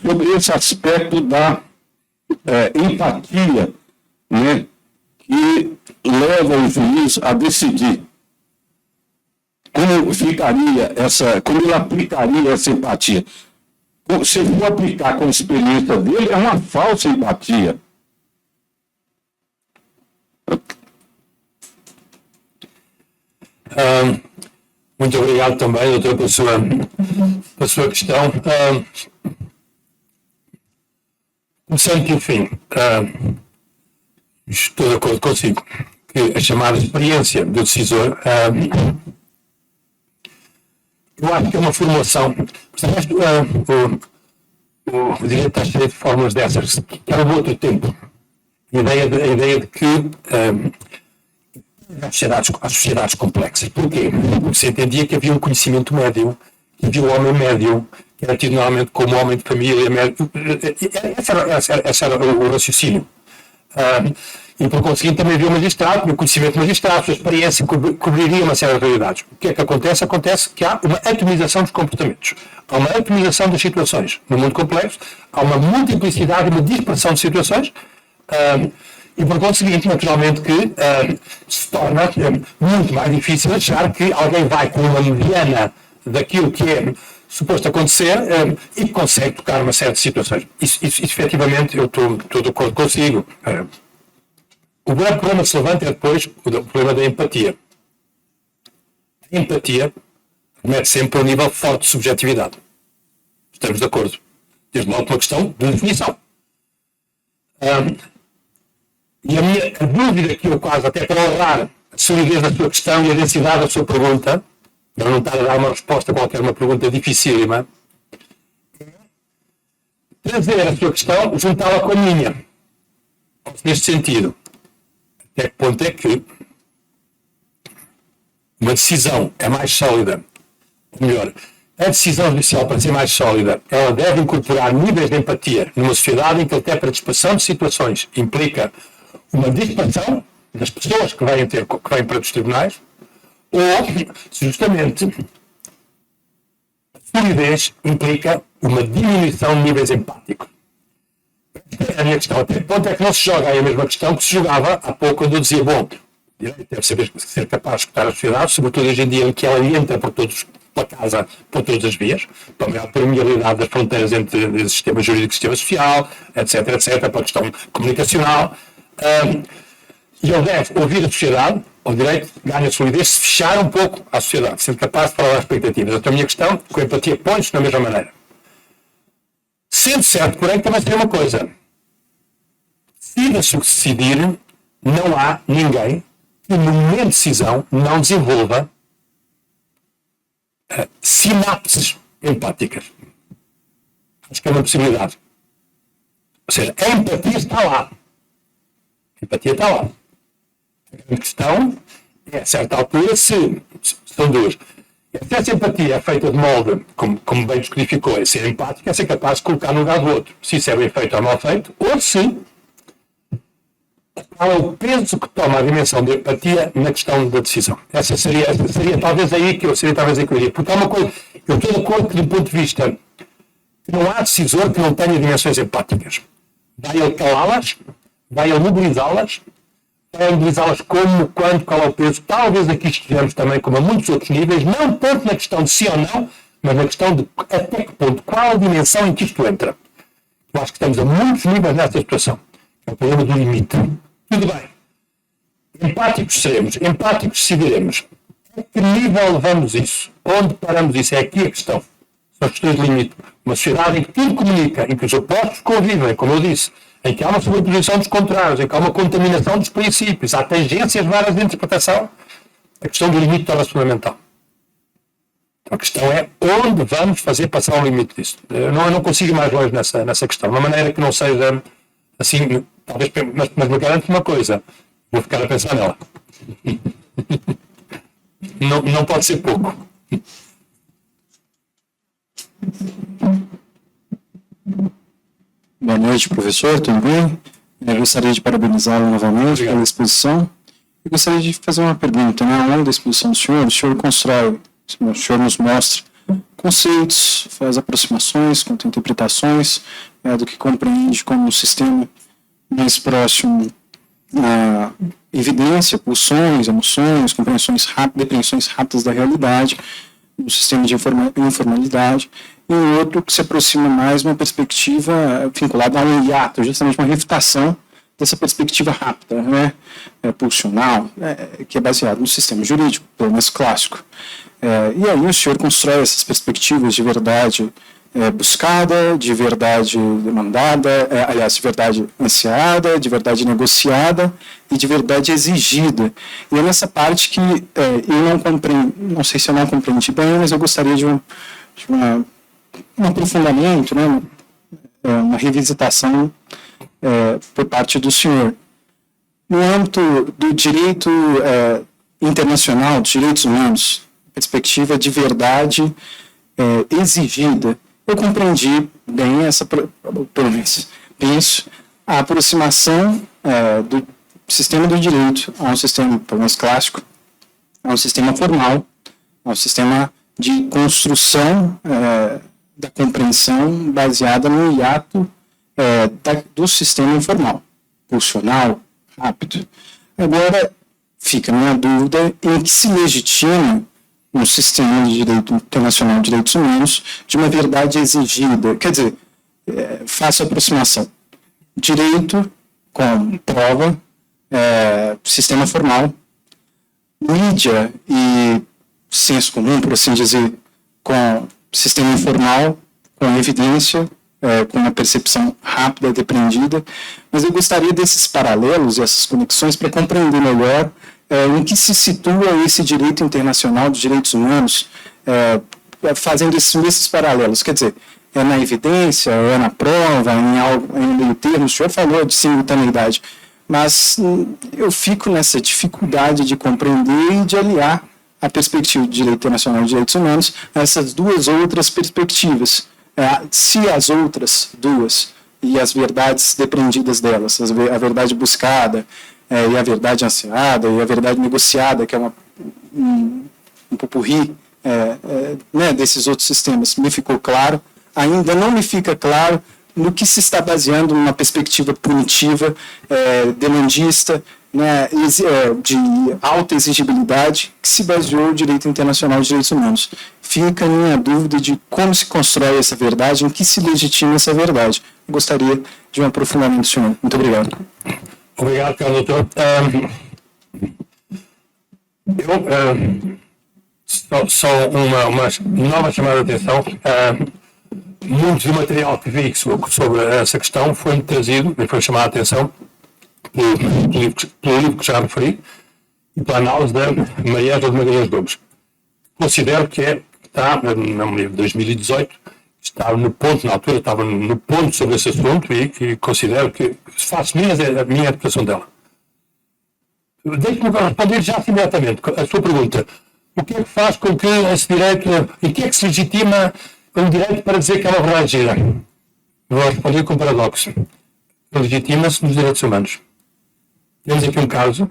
sobre esse aspecto da empatia né, que leva o juiz a decidir como ele aplicaria essa empatia. Se ele for aplicar com a experiência dele, é uma falsa empatia. Muito obrigado também, doutor, pela sua questão. Começando pelo fim, estou de acordo consigo que a chamada experiência do decisor, eu acho que é uma formulação. O direito está cheio de fórmulas dessas, que era do outro tempo. A ideia de que as sociedades complexas. Porquê? Porque se entendia que havia um conhecimento médio, que havia o homem médio, que era tido normalmente como homem de família médio. Esse era o raciocínio. E por conseguinte também havia o magistrado, o conhecimento magistrado, a sua experiência cobriria uma série de realidades. O que é que acontece? Acontece que há uma atomização dos comportamentos, há uma atomização das situações. No mundo complexo, há uma multiplicidade, uma dispersão de situações, e por conseguinte, naturalmente, que se torna muito mais difícil achar que alguém vai com uma mediana daquilo que é suposto acontecer e que consegue tocar uma série de situações. Isso efetivamente, eu estou de acordo consigo. O grande problema que se levanta é depois o problema da empatia. A empatia remete sempre a um nível forte de subjetividade. Estamos de acordo. Desde logo uma questão de definição. E a dúvida que eu quase, até para honrar a solidez da sua questão e a densidade da sua pergunta, para não estar a dar uma resposta a qualquer uma pergunta dificílima, é trazer a sua questão, juntá-la com a minha. Neste sentido, até que ponto é que uma decisão é mais sólida, ou melhor, a decisão judicial, para ser mais sólida, ela deve incorporar níveis de empatia numa sociedade em que até para a dispersão de situações implica uma dispersão das pessoas que vêm para os tribunais, ou justamente a solidez implica uma diminuição de níveis empáticos. A minha questão, até que ponto é que não se joga aí a mesma questão que se jogava há pouco quando eu dizia, bom, o direito deve ser capaz de escutar a sociedade, sobretudo hoje em dia em que ela entra pela casa, por todas as vias, para a maior permeabilidade das fronteiras entre o sistema jurídico e o sistema social, etc., para a questão comunicacional. E ele deve ouvir a sociedade, o direito ganha solidez, se fechar um pouco à sociedade, sendo capaz de falar às expectativas. Então a minha questão, com a empatia, põe-se da mesma maneira. Sendo certo, porém, também seria uma coisa. Decida-se o que se decidir, não há ninguém que no momento de decisão não desenvolva sinapses empáticas. Acho que é uma possibilidade. Ou seja, a empatia está lá. A empatia está lá. A questão é, a certa altura, se são duas. Se essa empatia é feita de molde, como bem descodificou, é ser empático, é ser capaz de colocar no lugar do outro. Se isso é bem feito ou mal feito, ou se qual é o peso que toma a dimensão de empatia na questão da decisão. Essa seria talvez aí que eu iria. Porque há uma coisa, eu estou de acordo que, do ponto de vista que não há decisor que não tenha dimensões empáticas. Vai ele calá-las, vai ele mobilizá-las, vai mobilizá-las como, quando, qual é o peso. Talvez aqui estejamos também, como a muitos outros níveis, não tanto na questão de sim ou não, mas na questão de até que ponto, qual a dimensão em que isto entra. Eu acho que estamos a muitos níveis nessa situação. É o problema do limite. Tudo bem. Empáticos seremos, empáticos decidiremos. A que nível levamos isso? Onde paramos isso? É aqui a questão. São as questões de limite. Uma sociedade em que tudo comunica, em que os opostos convivem, como eu disse, em que há uma sobreposição dos contrários, em que há uma contaminação dos princípios, há tangências várias de interpretação, a questão do limite torna-se fundamental. A questão é onde vamos fazer passar o limite disso. Eu não consigo ir mais longe nessa questão. De uma maneira que não seja assim, talvez, mas me garanto uma coisa. Vou ficar a pensar nela. Não pode ser pouco. Boa noite, professor. Tudo bem? Eu gostaria de parabenizá-lo novamente pela exposição. Eu gostaria de fazer uma pergunta. Ao longo da exposição do senhor, o senhor constrói, o senhor nos mostra conceitos, faz aproximações, conta interpretações do que compreende como um sistema mais próximo evidência, pulsões, emoções, depreensões rápidas da realidade, um sistema de informalidade, e um outro que se aproxima mais de uma perspectiva vinculada a um hiato, justamente uma refutação dessa perspectiva rápida, né, pulsional, que é baseado no sistema jurídico, pelo menos clássico. E aí o senhor constrói essas perspectivas de verdade buscada, de verdade demandada, aliás, de verdade ansiada, de verdade negociada e de verdade exigida. E é nessa parte que eu não compreendo, não sei se eu não compreendi bem, mas eu gostaria de um aprofundamento, né, uma revisitação por parte do senhor. No âmbito do direito internacional, dos direitos humanos, perspectiva de verdade exigida, eu compreendi bem essa, pelo menos, penso, a aproximação do sistema do direito a um sistema, pelo menos clássico, a um sistema formal, a um sistema de construção da compreensão baseada no hiato do sistema informal, pulsional, rápido. Agora, fica a minha dúvida em que se legitima um sistema de direito internacional de direitos humanos de uma verdade exigida. Quer dizer, faço a aproximação. Direito com prova, sistema formal, mídia e senso comum, por assim dizer, com sistema informal, com evidência, com uma percepção rápida e depreendida. Mas eu gostaria desses paralelos e essas conexões para compreender melhor em que se situa esse direito internacional dos direitos humanos, fazendo esses paralelos. Quer dizer, é na evidência, é na prova, em meio termo. O senhor falou de simultaneidade, mas eu fico nessa dificuldade de compreender e de aliar a perspectiva do direito internacional dos direitos humanos a essas duas outras perspectivas. Se as outras duas e as verdades depreendidas delas, a verdade buscada, e a verdade ansiada, e a verdade negociada, que é um popurrí né, desses outros sistemas, me ficou claro. Ainda não me fica claro no que se está baseando numa perspectiva punitiva, demandista, né, de alta exigibilidade, que se baseou o direito internacional de direitos humanos. Fica a minha dúvida de como se constrói essa verdade, em que se legitima essa verdade. Eu gostaria de um aprofundamento, senhor. Muito obrigado. Obrigado, caro doutor. Só uma nova chamada de atenção. Muito do material que vi sobre essa questão foi trazido e foi chamado a atenção pelo livro que já referi e pela análise da Maria de Magalhães Gomes. Considero que está, no livro de 2018, estava no ponto, na altura estava no ponto sobre esse assunto e considero que faço minha a minha interpretação dela. Deixe-me responder já imediatamente a sua pergunta. O que é que faz com que esse direito, e que é que se legitima um direito para dizer que é uma verdade gira? Vou responder com um paradoxo. Legitima-se nos direitos humanos. Temos aqui um caso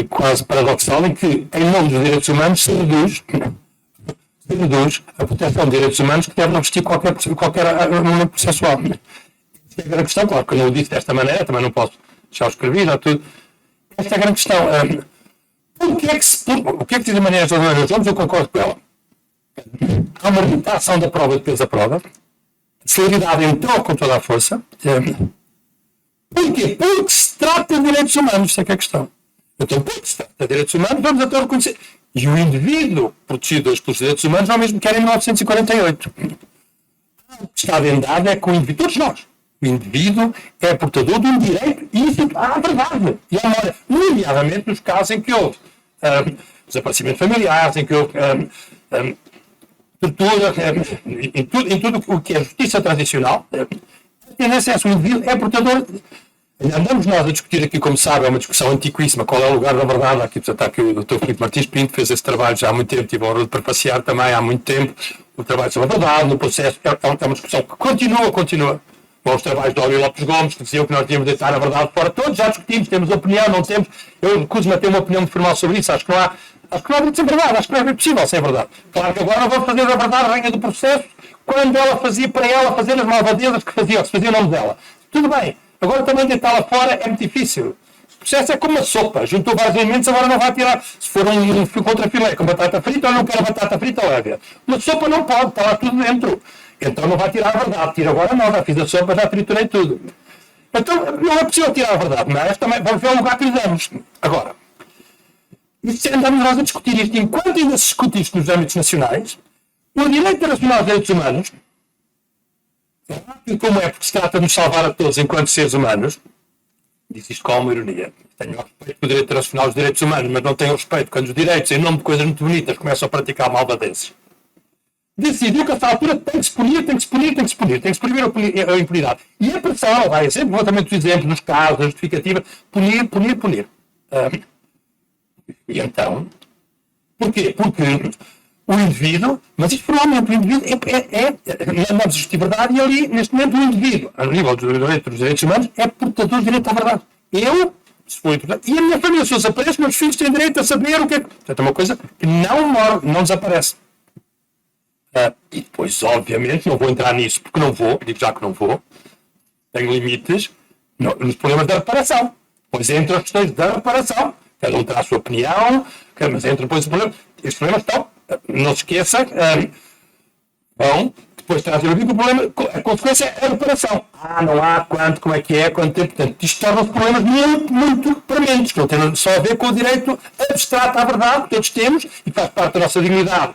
quase paradoxal em que, em nome dos direitos humanos, se reduz a proteção de direitos humanos que deve não vestir qualquer argumento processual. Esta é a grande questão, claro que eu não o disse desta maneira, também não posso deixar o escrever, não tudo. Esta é a grande questão. O que é que diz a Maria Joana Gomes? Eu concordo com ela. Há uma limitação da prova de peso da prova, celeridade entrou com toda a força. Porquê? Porque se trata de direitos humanos, isso é que é a questão. Então, porque se trata de direitos humanos, vamos até reconhecer. E o indivíduo protegido hoje pelos direitos humanos é o mesmo que era em 1948. O que está vendado é que o indivíduo, todos nós, o indivíduo é portador de um direito e isso há verdade. E há memória, nomeadamente nos casos em que houve desaparecimentos familiares, em que houve tortura, em tudo o que é justiça tradicional, a tendência é que o indivíduo é portador. Andamos nós a discutir aqui, como sabe, é uma discussão antiquíssima, qual é o lugar da verdade. Aqui está aqui o Dr. Filipe Martins Pinto, fez esse trabalho já há muito tempo, tive a honra de prefaciar também há muito tempo, o trabalho sobre a verdade, no processo, é uma discussão que continua. Bom, os trabalhos de Aurélio Lopes Gomes, que diziam que nós tínhamos de deitar a verdade fora, todos já discutimos, temos opinião, não temos, eu recuso-me a ter uma opinião formal sobre isso, acho que não há direito sem verdade, acho que não é possível sem verdade. Claro que agora vou fazer a verdade a rainha do processo, quando ela fazia para ela fazer as malvadezas que se fazia em nome dela. Tudo bem. Agora também deitá-la fora é muito difícil. processo é como uma sopa. Juntou vários elementos, agora não vai tirar. Se for um contrafilé com batata frita, ou não quero batata frita, olha. Uma sopa não pode, está lá tudo dentro. Então não vai tirar a verdade. Tira agora não, já fiz a sopa, já triturei tudo. Então não é possível tirar a verdade, mas também vamos ver o lugar que lhe damos. Agora, e se andamos nós a discutir isto, enquanto ainda se discute isto nos âmbitos nacionais, o direito internacional dos direitos humanos, como é porque se trata de nos salvar a todos enquanto seres humanos, disse isto com uma ironia. Tenho respeito pelo direito internacional dos direitos humanos, mas não tenho respeito quando os direitos, em nome de coisas muito bonitas, começam a praticar malvadeces. Decidiu que a esta altura tem que se punir, tem que se proibir a impunidade. E a pressão vai sempre, exatamente os exemplos, nos casos, a justificativa, punir. E então, porquê? Porque o indivíduo, mas isto provavelmente o indivíduo não existe verdade, e ali, neste momento, o indivíduo, a nível dos direitos humanos, é portador do direito à verdade. Eu, se for importante, e a minha família, se eu desapareço, meus filhos têm direito a saber o que é que. Portanto, é uma coisa que não morre, não desaparece. E depois, obviamente, não vou entrar nisso, porque não vou, digo já que não vou, tenho limites nos problemas da reparação. Pois entre as questões da reparação, cada um terá a sua opinião, mas entre depois os problemas, estes problemas estão, não se esqueça, vão depois trazer o problema, a consequência é a reparação. Não há quanto, como é que é, quanto tempo, portanto, isto torna-se problemas muito, muito prementes, que não tem só a ver com o direito abstrato à verdade que todos temos e faz parte da nossa dignidade.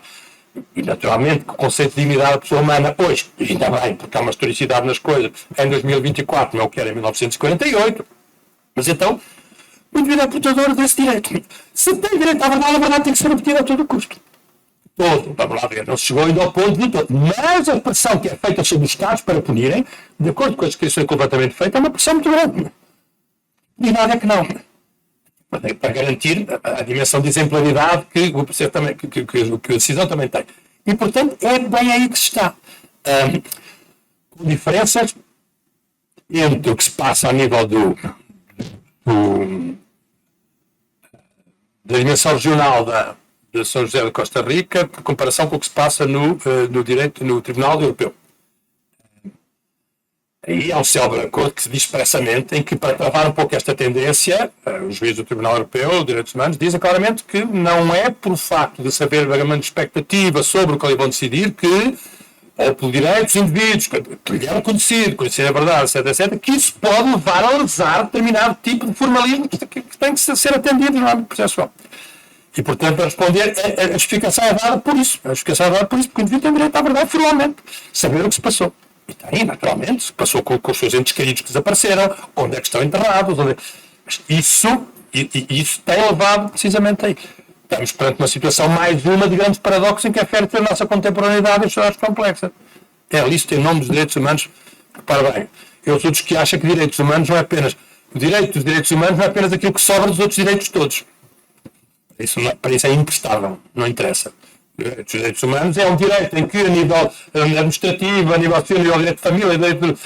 E, naturalmente, o conceito de dignidade da pessoa humana hoje, e ainda bem, porque há uma historicidade nas coisas, em 2024, não é o que era em 1948, mas então, o indivíduo é portador desse direito. Se tem direito à verdade, a verdade tem que ser obtida a todo custo. Todo, vamos lá ver, não se chegou ainda ao ponto de todo. Mas a pressão que é feita sobre os Estados para punirem, de acordo com a descrição completamente feita, é uma pressão muito grande. E nada é que não. Para garantir a dimensão de exemplaridade que a decisão também tem. E, portanto, é bem aí que se está. Com diferenças entre o que se passa a nível da dimensão regional de São José de Costa Rica, em comparação com o que se passa no Tribunal Europeu. Aí há um célebre acordo que se diz expressamente em que, para travar um pouco esta tendência, os juízes do Tribunal Europeu de Direitos Humanos dizem claramente que não é por facto de se haver vagamente expectativa sobre o que ali vão decidir que, ou pelo direito dos indivíduos, que lhe é reconhecido, conhecer a verdade, etc., que isso pode levar a lesar determinado tipo de formalismo que tem que ser atendido no âmbito processual. E, portanto, para responder, a justificação é dada por isso. A justificação é dada por isso, porque o indivíduo tem direito à verdade formalmente, saber o que se passou. E tem, naturalmente, se passou com os seus entes queridos que desapareceram, onde é que estão enterrados, Mas isso tem levado precisamente aí. Estamos perante uma situação, mais uma, de grandes paradoxos em que é fértil a nossa contemporaneidade e a sociedade complexa. É a lista em nome dos direitos humanos. Repara bem, eu sou dos que acham que direitos humanos não é apenas... O direito dos direitos humanos não é apenas aquilo que sobra dos outros direitos todos. Para isso é imprestável, não interessa. Os direitos humanos é um direito em que, a nível administrativo, a nível civil, a nível direito de família, direito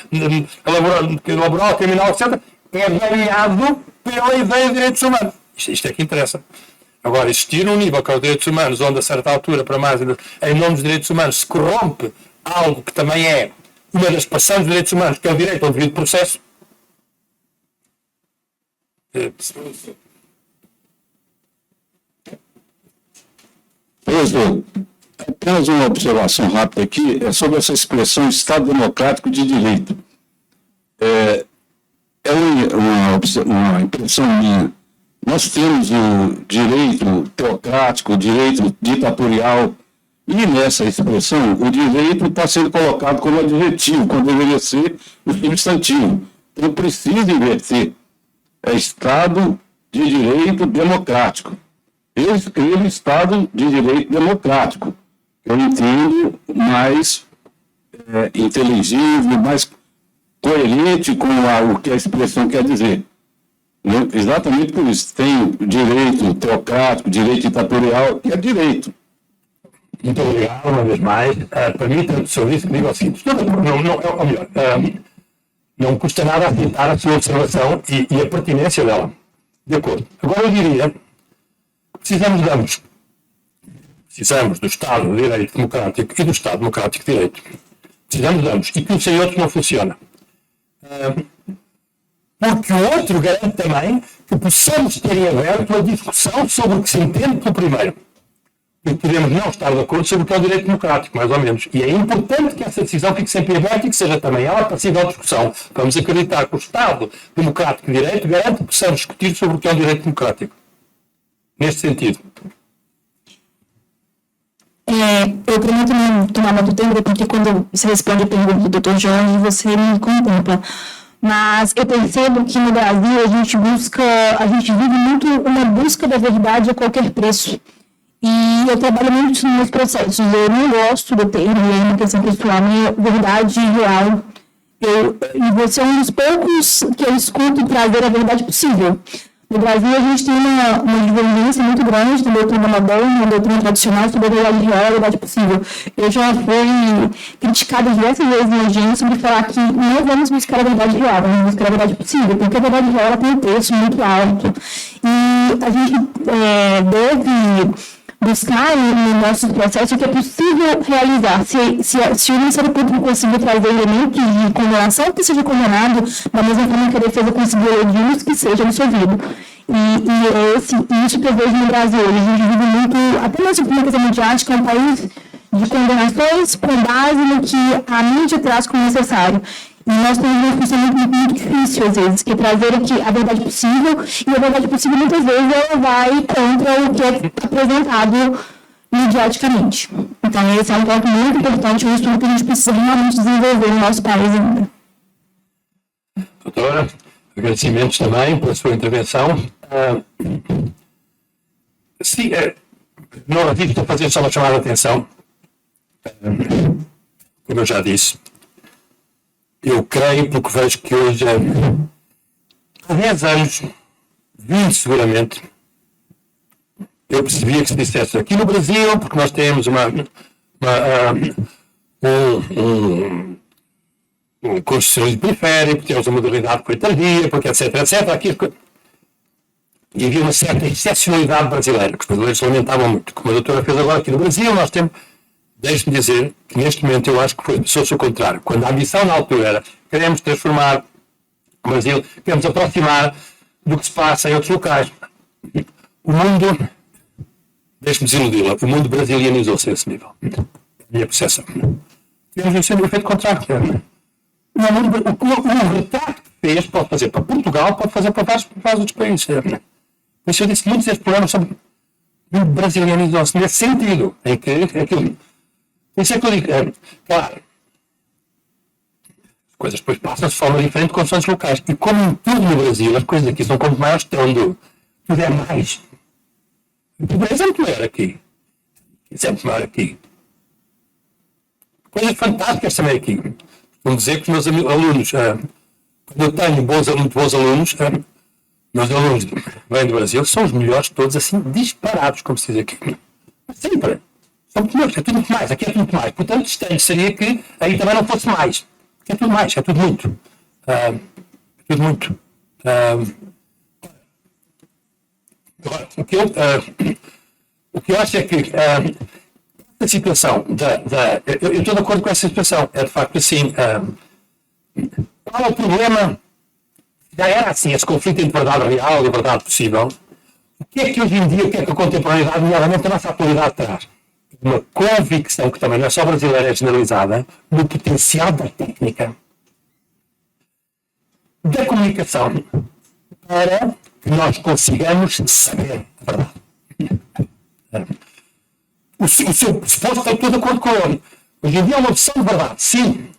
laboral, criminal, etc., é ganhado pela ideia de direitos humanos. Isto é que interessa. Agora, existir um nível que é os direitos humanos, onde a certa altura, para mais, em nome dos direitos humanos, se corrompe algo que também é uma das expressões dos direitos humanos, que é o direito ao devido processo. Presidente, apenas uma observação rápida aqui é sobre essa expressão Estado Democrático de Direito. É uma impressão minha. Nós temos o direito teocrático, o direito ditatorial, e nessa expressão o direito está sendo colocado como adjetivo, quando deveria ser o substantivo. Então precisa inverter. É Estado de Direito Democrático. Eu escrevo Estado de Direito Democrático. Eu entendo mais inteligível, mais coerente com o que a expressão quer dizer. Exatamente por isso. Tem direito teocrático, direito ditatorial, que é direito. Muito obrigado, uma vez mais. Permita-me, sobre isso, que diga o seguinte. Não custa nada aceitar a sua observação e a pertinência dela. De acordo. Agora eu diria... Precisamos do Estado de Direito Democrático e do Estado Democrático de Direito. Precisamos de ambos. E que um sem outro não funciona. porque o outro garante também que possamos ter em aberto a discussão sobre o que se entende pelo primeiro. E podemos não estar de acordo sobre o que é o direito democrático, mais ou menos. E é importante que essa decisão fique sempre aberta e que seja também ela passível de discussão. Vamos acreditar que o Estado democrático de direito garante que possamos discutir sobre o que é o direito democrático. Neste sentido. Eu prometo não tomar muito tempo, porque quando você responde a pergunta do Dr. Jorge, você me contempla. Mas eu percebo que no Brasil a gente vive muito uma busca da verdade a qualquer preço. E eu trabalho muito nos processos. Eu não gosto do termo, é uma questão pessoal, minha verdade real. E você é um dos poucos que eu escuto trazer a verdade possível. No Brasil, a gente tem uma divergência muito grande da doutrina moderna, da doutrina tradicional sobre a verdade real e a verdade possível. Eu já fui criticada diversas vezes na agência sobre falar que não vamos buscar a verdade real, vamos buscar a verdade possível, porque a verdade real ela tem um preço muito alto. E a gente deve buscar no nosso processo o que é possível realizar. Se o Ministério Público conseguir trazer elementos de condenação, que seja condenado, da mesma forma que a defesa conseguiu elegidos, que seja absolvido. E isso que eu vejo no Brasil. A gente vive muito, até mesmo por uma questão midiática, é um país de condenações com base no que a mídia traz como necessário. E nós temos uma função muito difícil, às vezes, que é trazer aqui a verdade possível, e a verdade possível, muitas vezes, ela vai contra o que é apresentado mediaticamente. Então, esse é um ponto muito importante, um estudo que a gente precisa realmente desenvolver no nosso país ainda. Doutora, agradecimentos também pela sua intervenção. Não resisto a fazer só uma chamada de atenção. Como eu já disse, eu creio, porque vejo que hoje, há 10 anos, 20 seguramente, eu percebia que se dissesse aqui no Brasil, porque nós temos um constitucionalismo periférico, temos uma modernidade que foi tardia, porque etc. Aqui, e havia uma certa excepcionalidade brasileira, que os brasileiros lamentavam muito. Como a doutora fez agora aqui no Brasil, nós temos. Deixe-me dizer que neste momento eu acho que passou-se o contrário. Quando a ambição na altura era queremos transformar o Brasil, queremos aproximar do que se passa em outros locais. O mundo, deixe-me desiludi-la, o mundo brasilianizou-se a esse nível. A minha percepção. Temos sempre o efeito contrário. O retrato que fez pode fazer para Portugal, pode fazer para vários outros países. Por isso eu disse que muitos destes problemas são brasilianizou-se nesse sentido, em que aquilo. Isso é que eu digo, claro, as coisas depois passam-se de forma diferente com condições locais. E como em tudo no Brasil, as coisas aqui são como maiores estando, tudo é mais. O pobreza é muito maior aqui. Isso é muito maior aqui. Coisas fantásticas também aqui. Vou dizer que os meus alunos, quando eu tenho bons alunos, meus alunos vêm do Brasil, são os melhores todos, assim, disparados, como se diz aqui. Sempre. São muito melhores, é tudo muito mais, aqui é tudo muito mais. Portanto, estranho seria que aí também não fosse mais. Porque é tudo mais, é tudo muito. É tudo muito. Agora, o que eu acho é que a situação eu estou de acordo com essa situação. É de facto assim. Qual é o problema? Já era assim, esse conflito entre verdade real e verdade possível. O que é que hoje em dia, o que é que a contemporaneidade, nomeadamente a nossa atualidade, traz? Uma convicção, que também não é só brasileira, é generalizada, no potencial da técnica, da comunicação, para que nós consigamos saber a verdade. O seu pressuposto está todo de acordo com ele. Hoje em dia é uma opção de verdade, sim.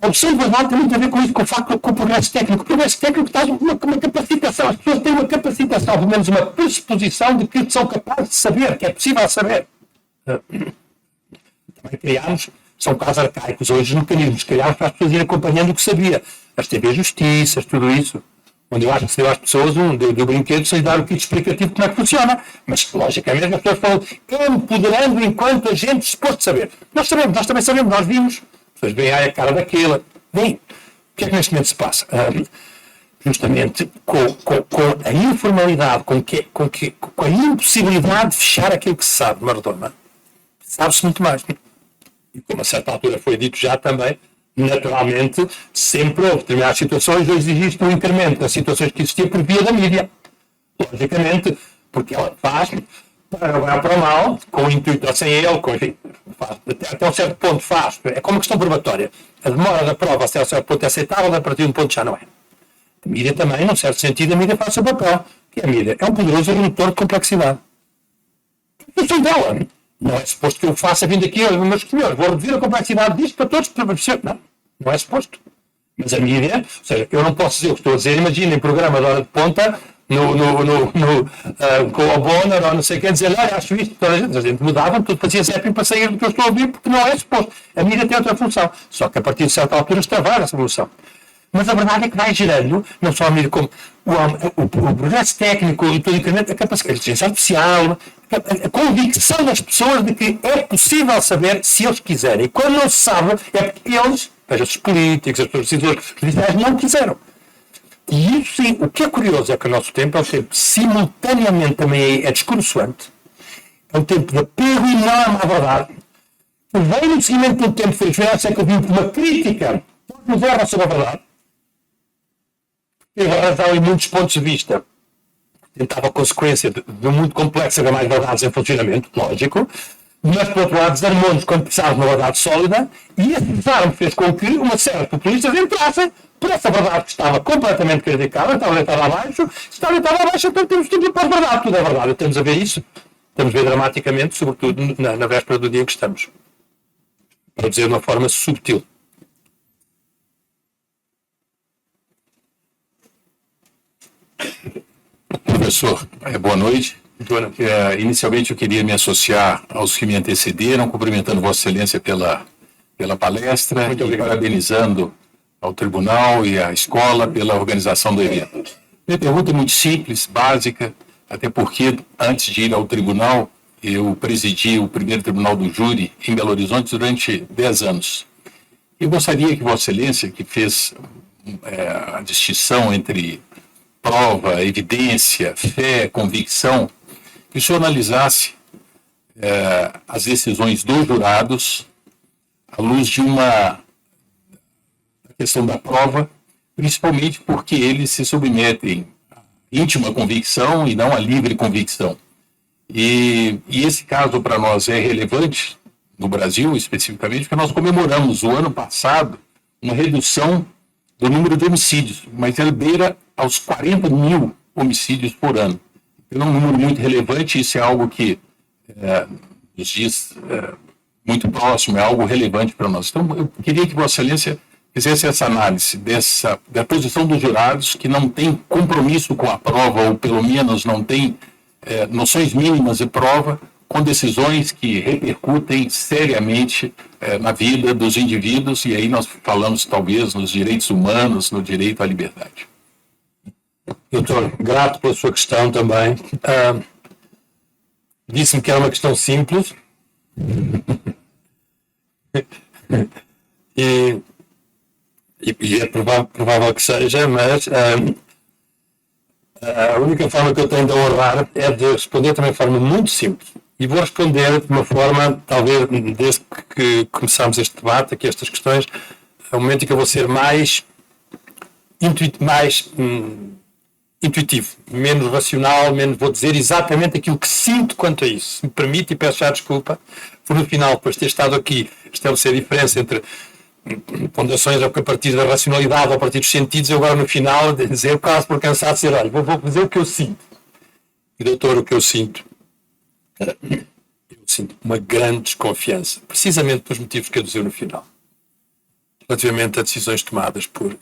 A opção de verdade tem muito a ver com isso, com o facto, com o progresso técnico. O progresso técnico traz uma capacitação. As pessoas têm uma capacitação, pelo menos uma pressuposição de que são capazes de saber, que é possível saber. Também criámos, são casos arcaicos hoje, mecanismos criámos para as pessoas irem acompanhando o que sabia. As TV Justiças, tudo isso. Onde eu acho que se deu às pessoas do brinquedo sem dar o kit explicativo de como é que funciona. Mas, logicamente, as pessoas falam empoderando enquanto a gente suposto saber. Nós sabemos, nós também sabemos, nós vimos. As pessoas veem a cara daquela. Bem, o que é que neste momento se passa? Justamente com a informalidade, com a impossibilidade de fechar aquilo que se sabe, Maradona. Sabe-se muito mais. E como a certa altura foi dito já também, naturalmente, sempre houve determinadas situações, hoje existe um incremento das situações que existia por via da mídia. Logicamente, porque ela faz para o bem ou para o mal, com o intuito ou sem ele, até um certo ponto faz. É como a questão probatória. A demora da prova até um certo ponto é aceitável, a partir de um ponto já não é. A mídia também, num certo sentido, a mídia faz o seu papel. Que a mídia é um poderoso redutor de complexidade. Isso é dela. Não é suposto que eu faça vindo aqui, meus senhores, vou reduzir a complexidade disto para todos. Não é suposto. Mas a mídia, ou seja, eu não posso dizer o que estou a dizer, imaginem programa de hora de ponta, com o Bonner ou não sei quem, dizer, olha, acho isto, toda a gente mudava, tudo fazia zapping para sair do que eu estou a ouvir, porque não é suposto. A mídia tem outra função. Só que a partir de certa altura extravasa essa função. Mas a verdade é que vai gerando, não só a mídia, como o progresso técnico, o incremento, a capacidade, a inteligência artificial, a convicção das pessoas de que é possível saber se eles quiserem. E quando não se sabe, é porque eles, veja, os políticos, as pessoas decisores, não quiseram. E isso sim, o que é curioso é que o nosso tempo é um tempo simultaneamente também é discursoante, é um tempo de apego enorme à verdade, que vem no seguimento de um tempo que foi no século XX uma crítica moderna sobre a verdade, teve razão em muitos pontos de vista, tentava a consequência de muito complexo haver mais verdades em funcionamento, lógico, mas por outro lado desarmou-nos quando precisávamos de uma verdade sólida, e esse desarme fez com que uma série de populistas entrassem por essa verdade que estava completamente criticada, estava deitada abaixo, então temos tudo para a verdade, tudo é verdade. Estamos a ver isso, estamos a ver dramaticamente, sobretudo na véspera do dia em que estamos. Para dizer de uma forma subtil. Professor, boa noite. Inicialmente eu queria me associar aos que me antecederam, cumprimentando Vossa Excelência pela palestra e parabenizando ao Tribunal e à Escola pela organização do evento. Minha pergunta é muito simples, básica, até porque antes de ir ao Tribunal, eu presidi o primeiro Tribunal do Júri em Belo Horizonte durante 10 anos. Eu gostaria que Vossa Excelência, que fez a distinção entre prova, evidência, fé, convicção, que o senhor analisasse as decisões dos jurados à luz de uma questão da prova, principalmente porque eles se submetem à íntima convicção e não à livre convicção. E esse caso para nós é relevante, no Brasil especificamente, porque nós comemoramos o ano passado uma redução do número de homicídios, mas ele beira aos 40 mil homicídios por ano. Então é um número muito relevante, isso é algo que nos diz muito próximo, é algo relevante para nós. Então eu queria que Vossa Excelência fizesse essa análise da posição dos jurados que não tem compromisso com a prova, ou pelo menos não tem noções mínimas de prova, com decisões que repercutem seriamente na vida dos indivíduos, e aí nós falamos talvez nos direitos humanos, no direito à liberdade. Doutor, grato pela sua questão também. Disse-me que era uma questão simples. E é provável que seja, mas a única forma que eu tenho de honrar é de responder também de forma muito simples. E vou responder de uma forma, talvez, desde que começámos este debate, aqui estas questões, é o momento em que eu vou ser mais intuitivo, menos racional, vou dizer exatamente aquilo que sinto quanto a isso. Se me permite, e peço já desculpa, por no final, depois de ter estado aqui, estabelecer a diferença entre ponderações a partir da racionalidade ou a partir dos sentidos, eu agora no final dizer, quase por cansado, dizer, olha, vou dizer o que eu sinto. E doutor, o que eu sinto uma grande desconfiança, precisamente pelos motivos que eu dizer no final, relativamente a decisões tomadas por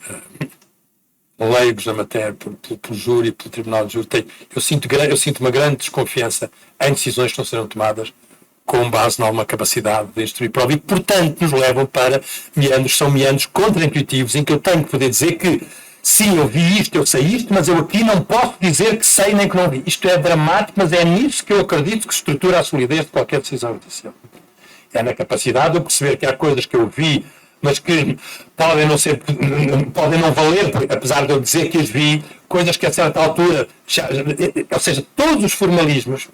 leigos na matéria, pelo júri, pelo Tribunal de Júri. Eu sinto uma grande desconfiança em decisões que não serão tomadas com base em alguma capacidade de instruir prova e, portanto, nos levam para meandros, são meandros contra-intuitivos, em que eu tenho que poder dizer que sim, eu vi isto, eu sei isto, mas eu aqui não posso dizer que sei nem que não vi. Isto é dramático, mas é nisso que eu acredito que se estrutura a solidez de qualquer decisão judicial. É na capacidade de eu perceber que há coisas que eu vi, mas que podem não valer, apesar de eu dizer que as vi, coisas que a certa altura, ou seja, todos os formalismos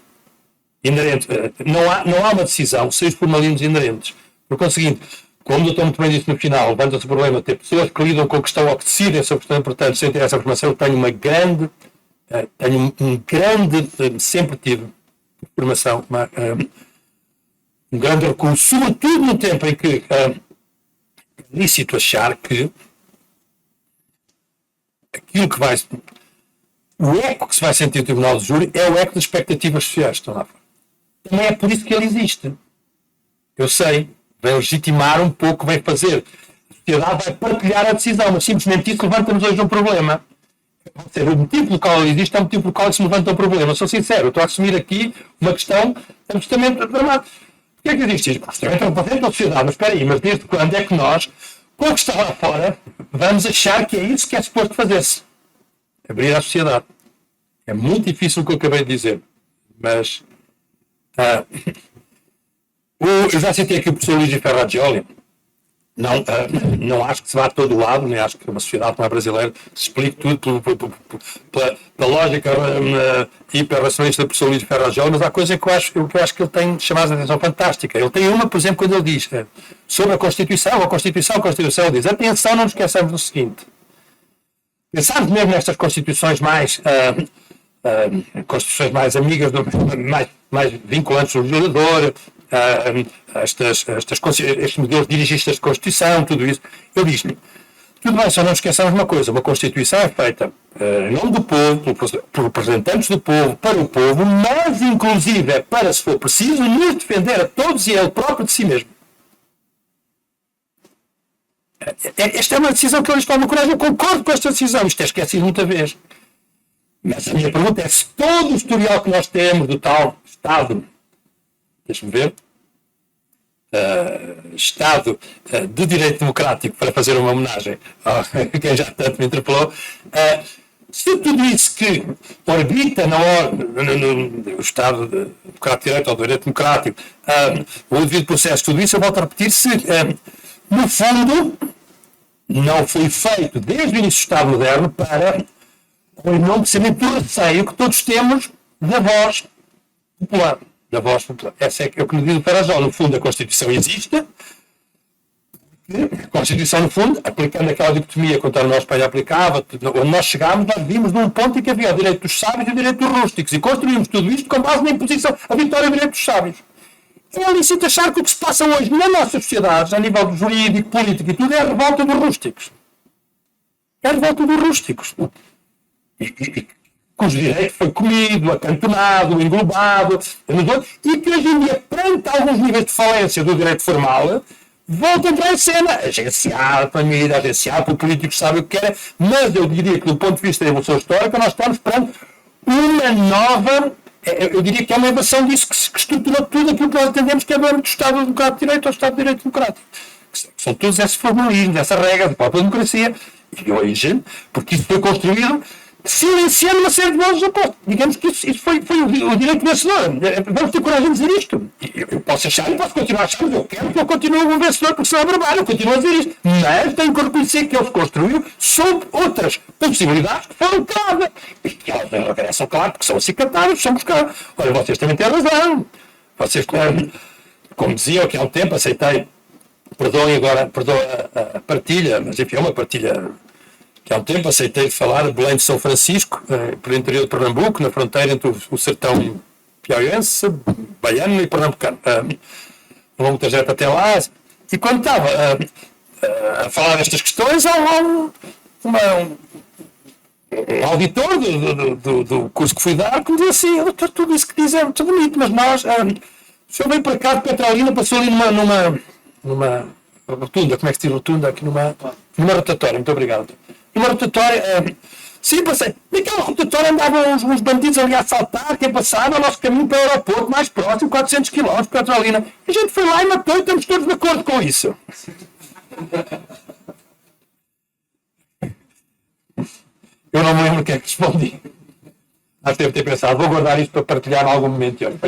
inerentes, não há uma decisão sem os formalismos inerentes. Por conseguinte, como o doutor muito bem disse no final, levanta-se o problema de ter pessoas que lidam com a questão ou que decidem sobre a questão importante sem ter essa formação. Eu tenho sempre tive formação, um grande recurso, sobretudo no tempo em que é lícito achar que aquilo que vai, o eco que se vai sentir no Tribunal de Júri é o eco das expectativas sociais que estão lá fora. Também é por isso que ele existe. Eu sei, vai legitimar um pouco, vai fazer. A sociedade vai partilhar a decisão, mas simplesmente isso levanta-nos hoje um problema. Ou seja, o motivo pelo qual ele existe é o motivo pelo qual se levanta um problema. Sou sincero, eu estou a assumir aqui uma questão absolutamente dramática. Porquê é que existe isto? Porque é representa a sociedade, mas espera aí, mas desde quando é que nós, com o que está lá fora, vamos achar que é isso que é suposto fazer-se? Abrir à sociedade. É muito difícil o que eu acabei de dizer, mas eu já citei aqui o professor Luigi Ferraggioli. Não acho que se vá a todo lado, nem acho que uma sociedade como a brasileira se explique tudo pela lógica hiperracionalista do professor Luigi Ferraggioli, mas há coisa que eu acho que ele tem chamado a atenção fantástica. Ele tem uma, por exemplo, quando ele diz sobre a Constituição, ele diz: atenção, não nos esqueçamos do seguinte. Pensamos mesmo nestas Constituições mais amigas, mais vinculantes do legislador, estes modelos dirigistas de Constituição, tudo isso. Ele diz-me: tudo bem, só não esqueçamos uma coisa, uma Constituição é feita em nome do povo, por representantes do povo, para o povo, mas inclusive é para, se for preciso, nos defender a todos e a ele próprio de si mesmo. Esta é uma decisão que eu lhes tomo coragem, eu concordo com esta decisão, isto é esquecido muita vez. Mas a minha pergunta é: se todo o historial que nós temos do tal Estado, deixa-me ver, Estado de Direito Democrático, para fazer uma homenagem a quem já tanto me interpelou, se tudo isso que orbita no Estado Democrático de Direito ou do Direito Democrático, o devido processo, tudo isso, eu volto a repetir, se no fundo não foi feito desde o início do Estado moderno para o enaltecimento do receio que todos temos da voz popular. Essa é o que me diz o Ferraggioli. No fundo, a Constituição existe. A Constituição, no fundo, aplicando aquela dicotomia que o António Espanha aplicava, onde nós chegámos, nós vimos num ponto em que havia o direito dos sábios e o direito dos rústicos. E construímos tudo isto com base na imposição, a vitória do direito dos sábios. É lícito achar que o que se passa hoje na nossa sociedade, a nível jurídico, político e tudo, é a revolta dos rústicos. É a revolta dos rústicos. Cujo direito foi comido, acantonado, englobado, e que hoje em dia, perante alguns níveis de falência do direito formal, volta a entrar em cena, agenciado pela mídia, agenciado pelo político que sabe o que quer, mas eu diria que, do ponto de vista da evolução histórica, nós estamos perante uma nova, eu diria que é uma evolução disso que estruturou tudo aquilo que nós entendemos que é do âmbito do Estado Democrático de Direito ou Estado de Direito Democrático. São todos esses formalismos, essas regras da própria democracia, e hoje, porque isso foi construído silenciando uma série de vozes opostas. Digamos que isso foi o direito vencedor. Vamos ter coragem de dizer isto. Eu posso achar, eu posso continuar a achar, mas eu quero que eu continue como vencedor, porque senão é barbárie, eu continuo a dizer isto. Mas tenho que reconhecer que ele se construiu sob outras possibilidades que foram caladas. E que elas não regressam, claro, porque são acicatadas, são buscadas. Olha, vocês também têm razão. Vocês, como diziam, que há um tempo aceitei, perdoem agora, a partilha, mas enfim, é uma partilha. Que há um tempo aceitei falar de Belém de São Francisco, pelo interior de Pernambuco, na fronteira entre o sertão piauiense, baiano e pernambucano. Um longo trajeto até lá. E quando estava a falar destas questões, há um auditor do curso que fui dar que me disse assim: doutor, tudo isso que diz é muito bonito, mas nós, o senhor veio para cá de Petrolina, passou ali numa rotunda, como é que se diz rotunda? Aqui numa rotatória, muito obrigado. Numa rotatória, sim, passei. Naquela rotatória andavam uns bandidos ali a assaltar, quem passava o nosso caminho para o aeroporto mais próximo, 400 km de Petrolina. A gente foi lá e matou e estamos todos de acordo com isso. Eu não me lembro o que é que respondi. Mas devo ter pensado, vou guardar isto para partilhar em algum momento. E olha,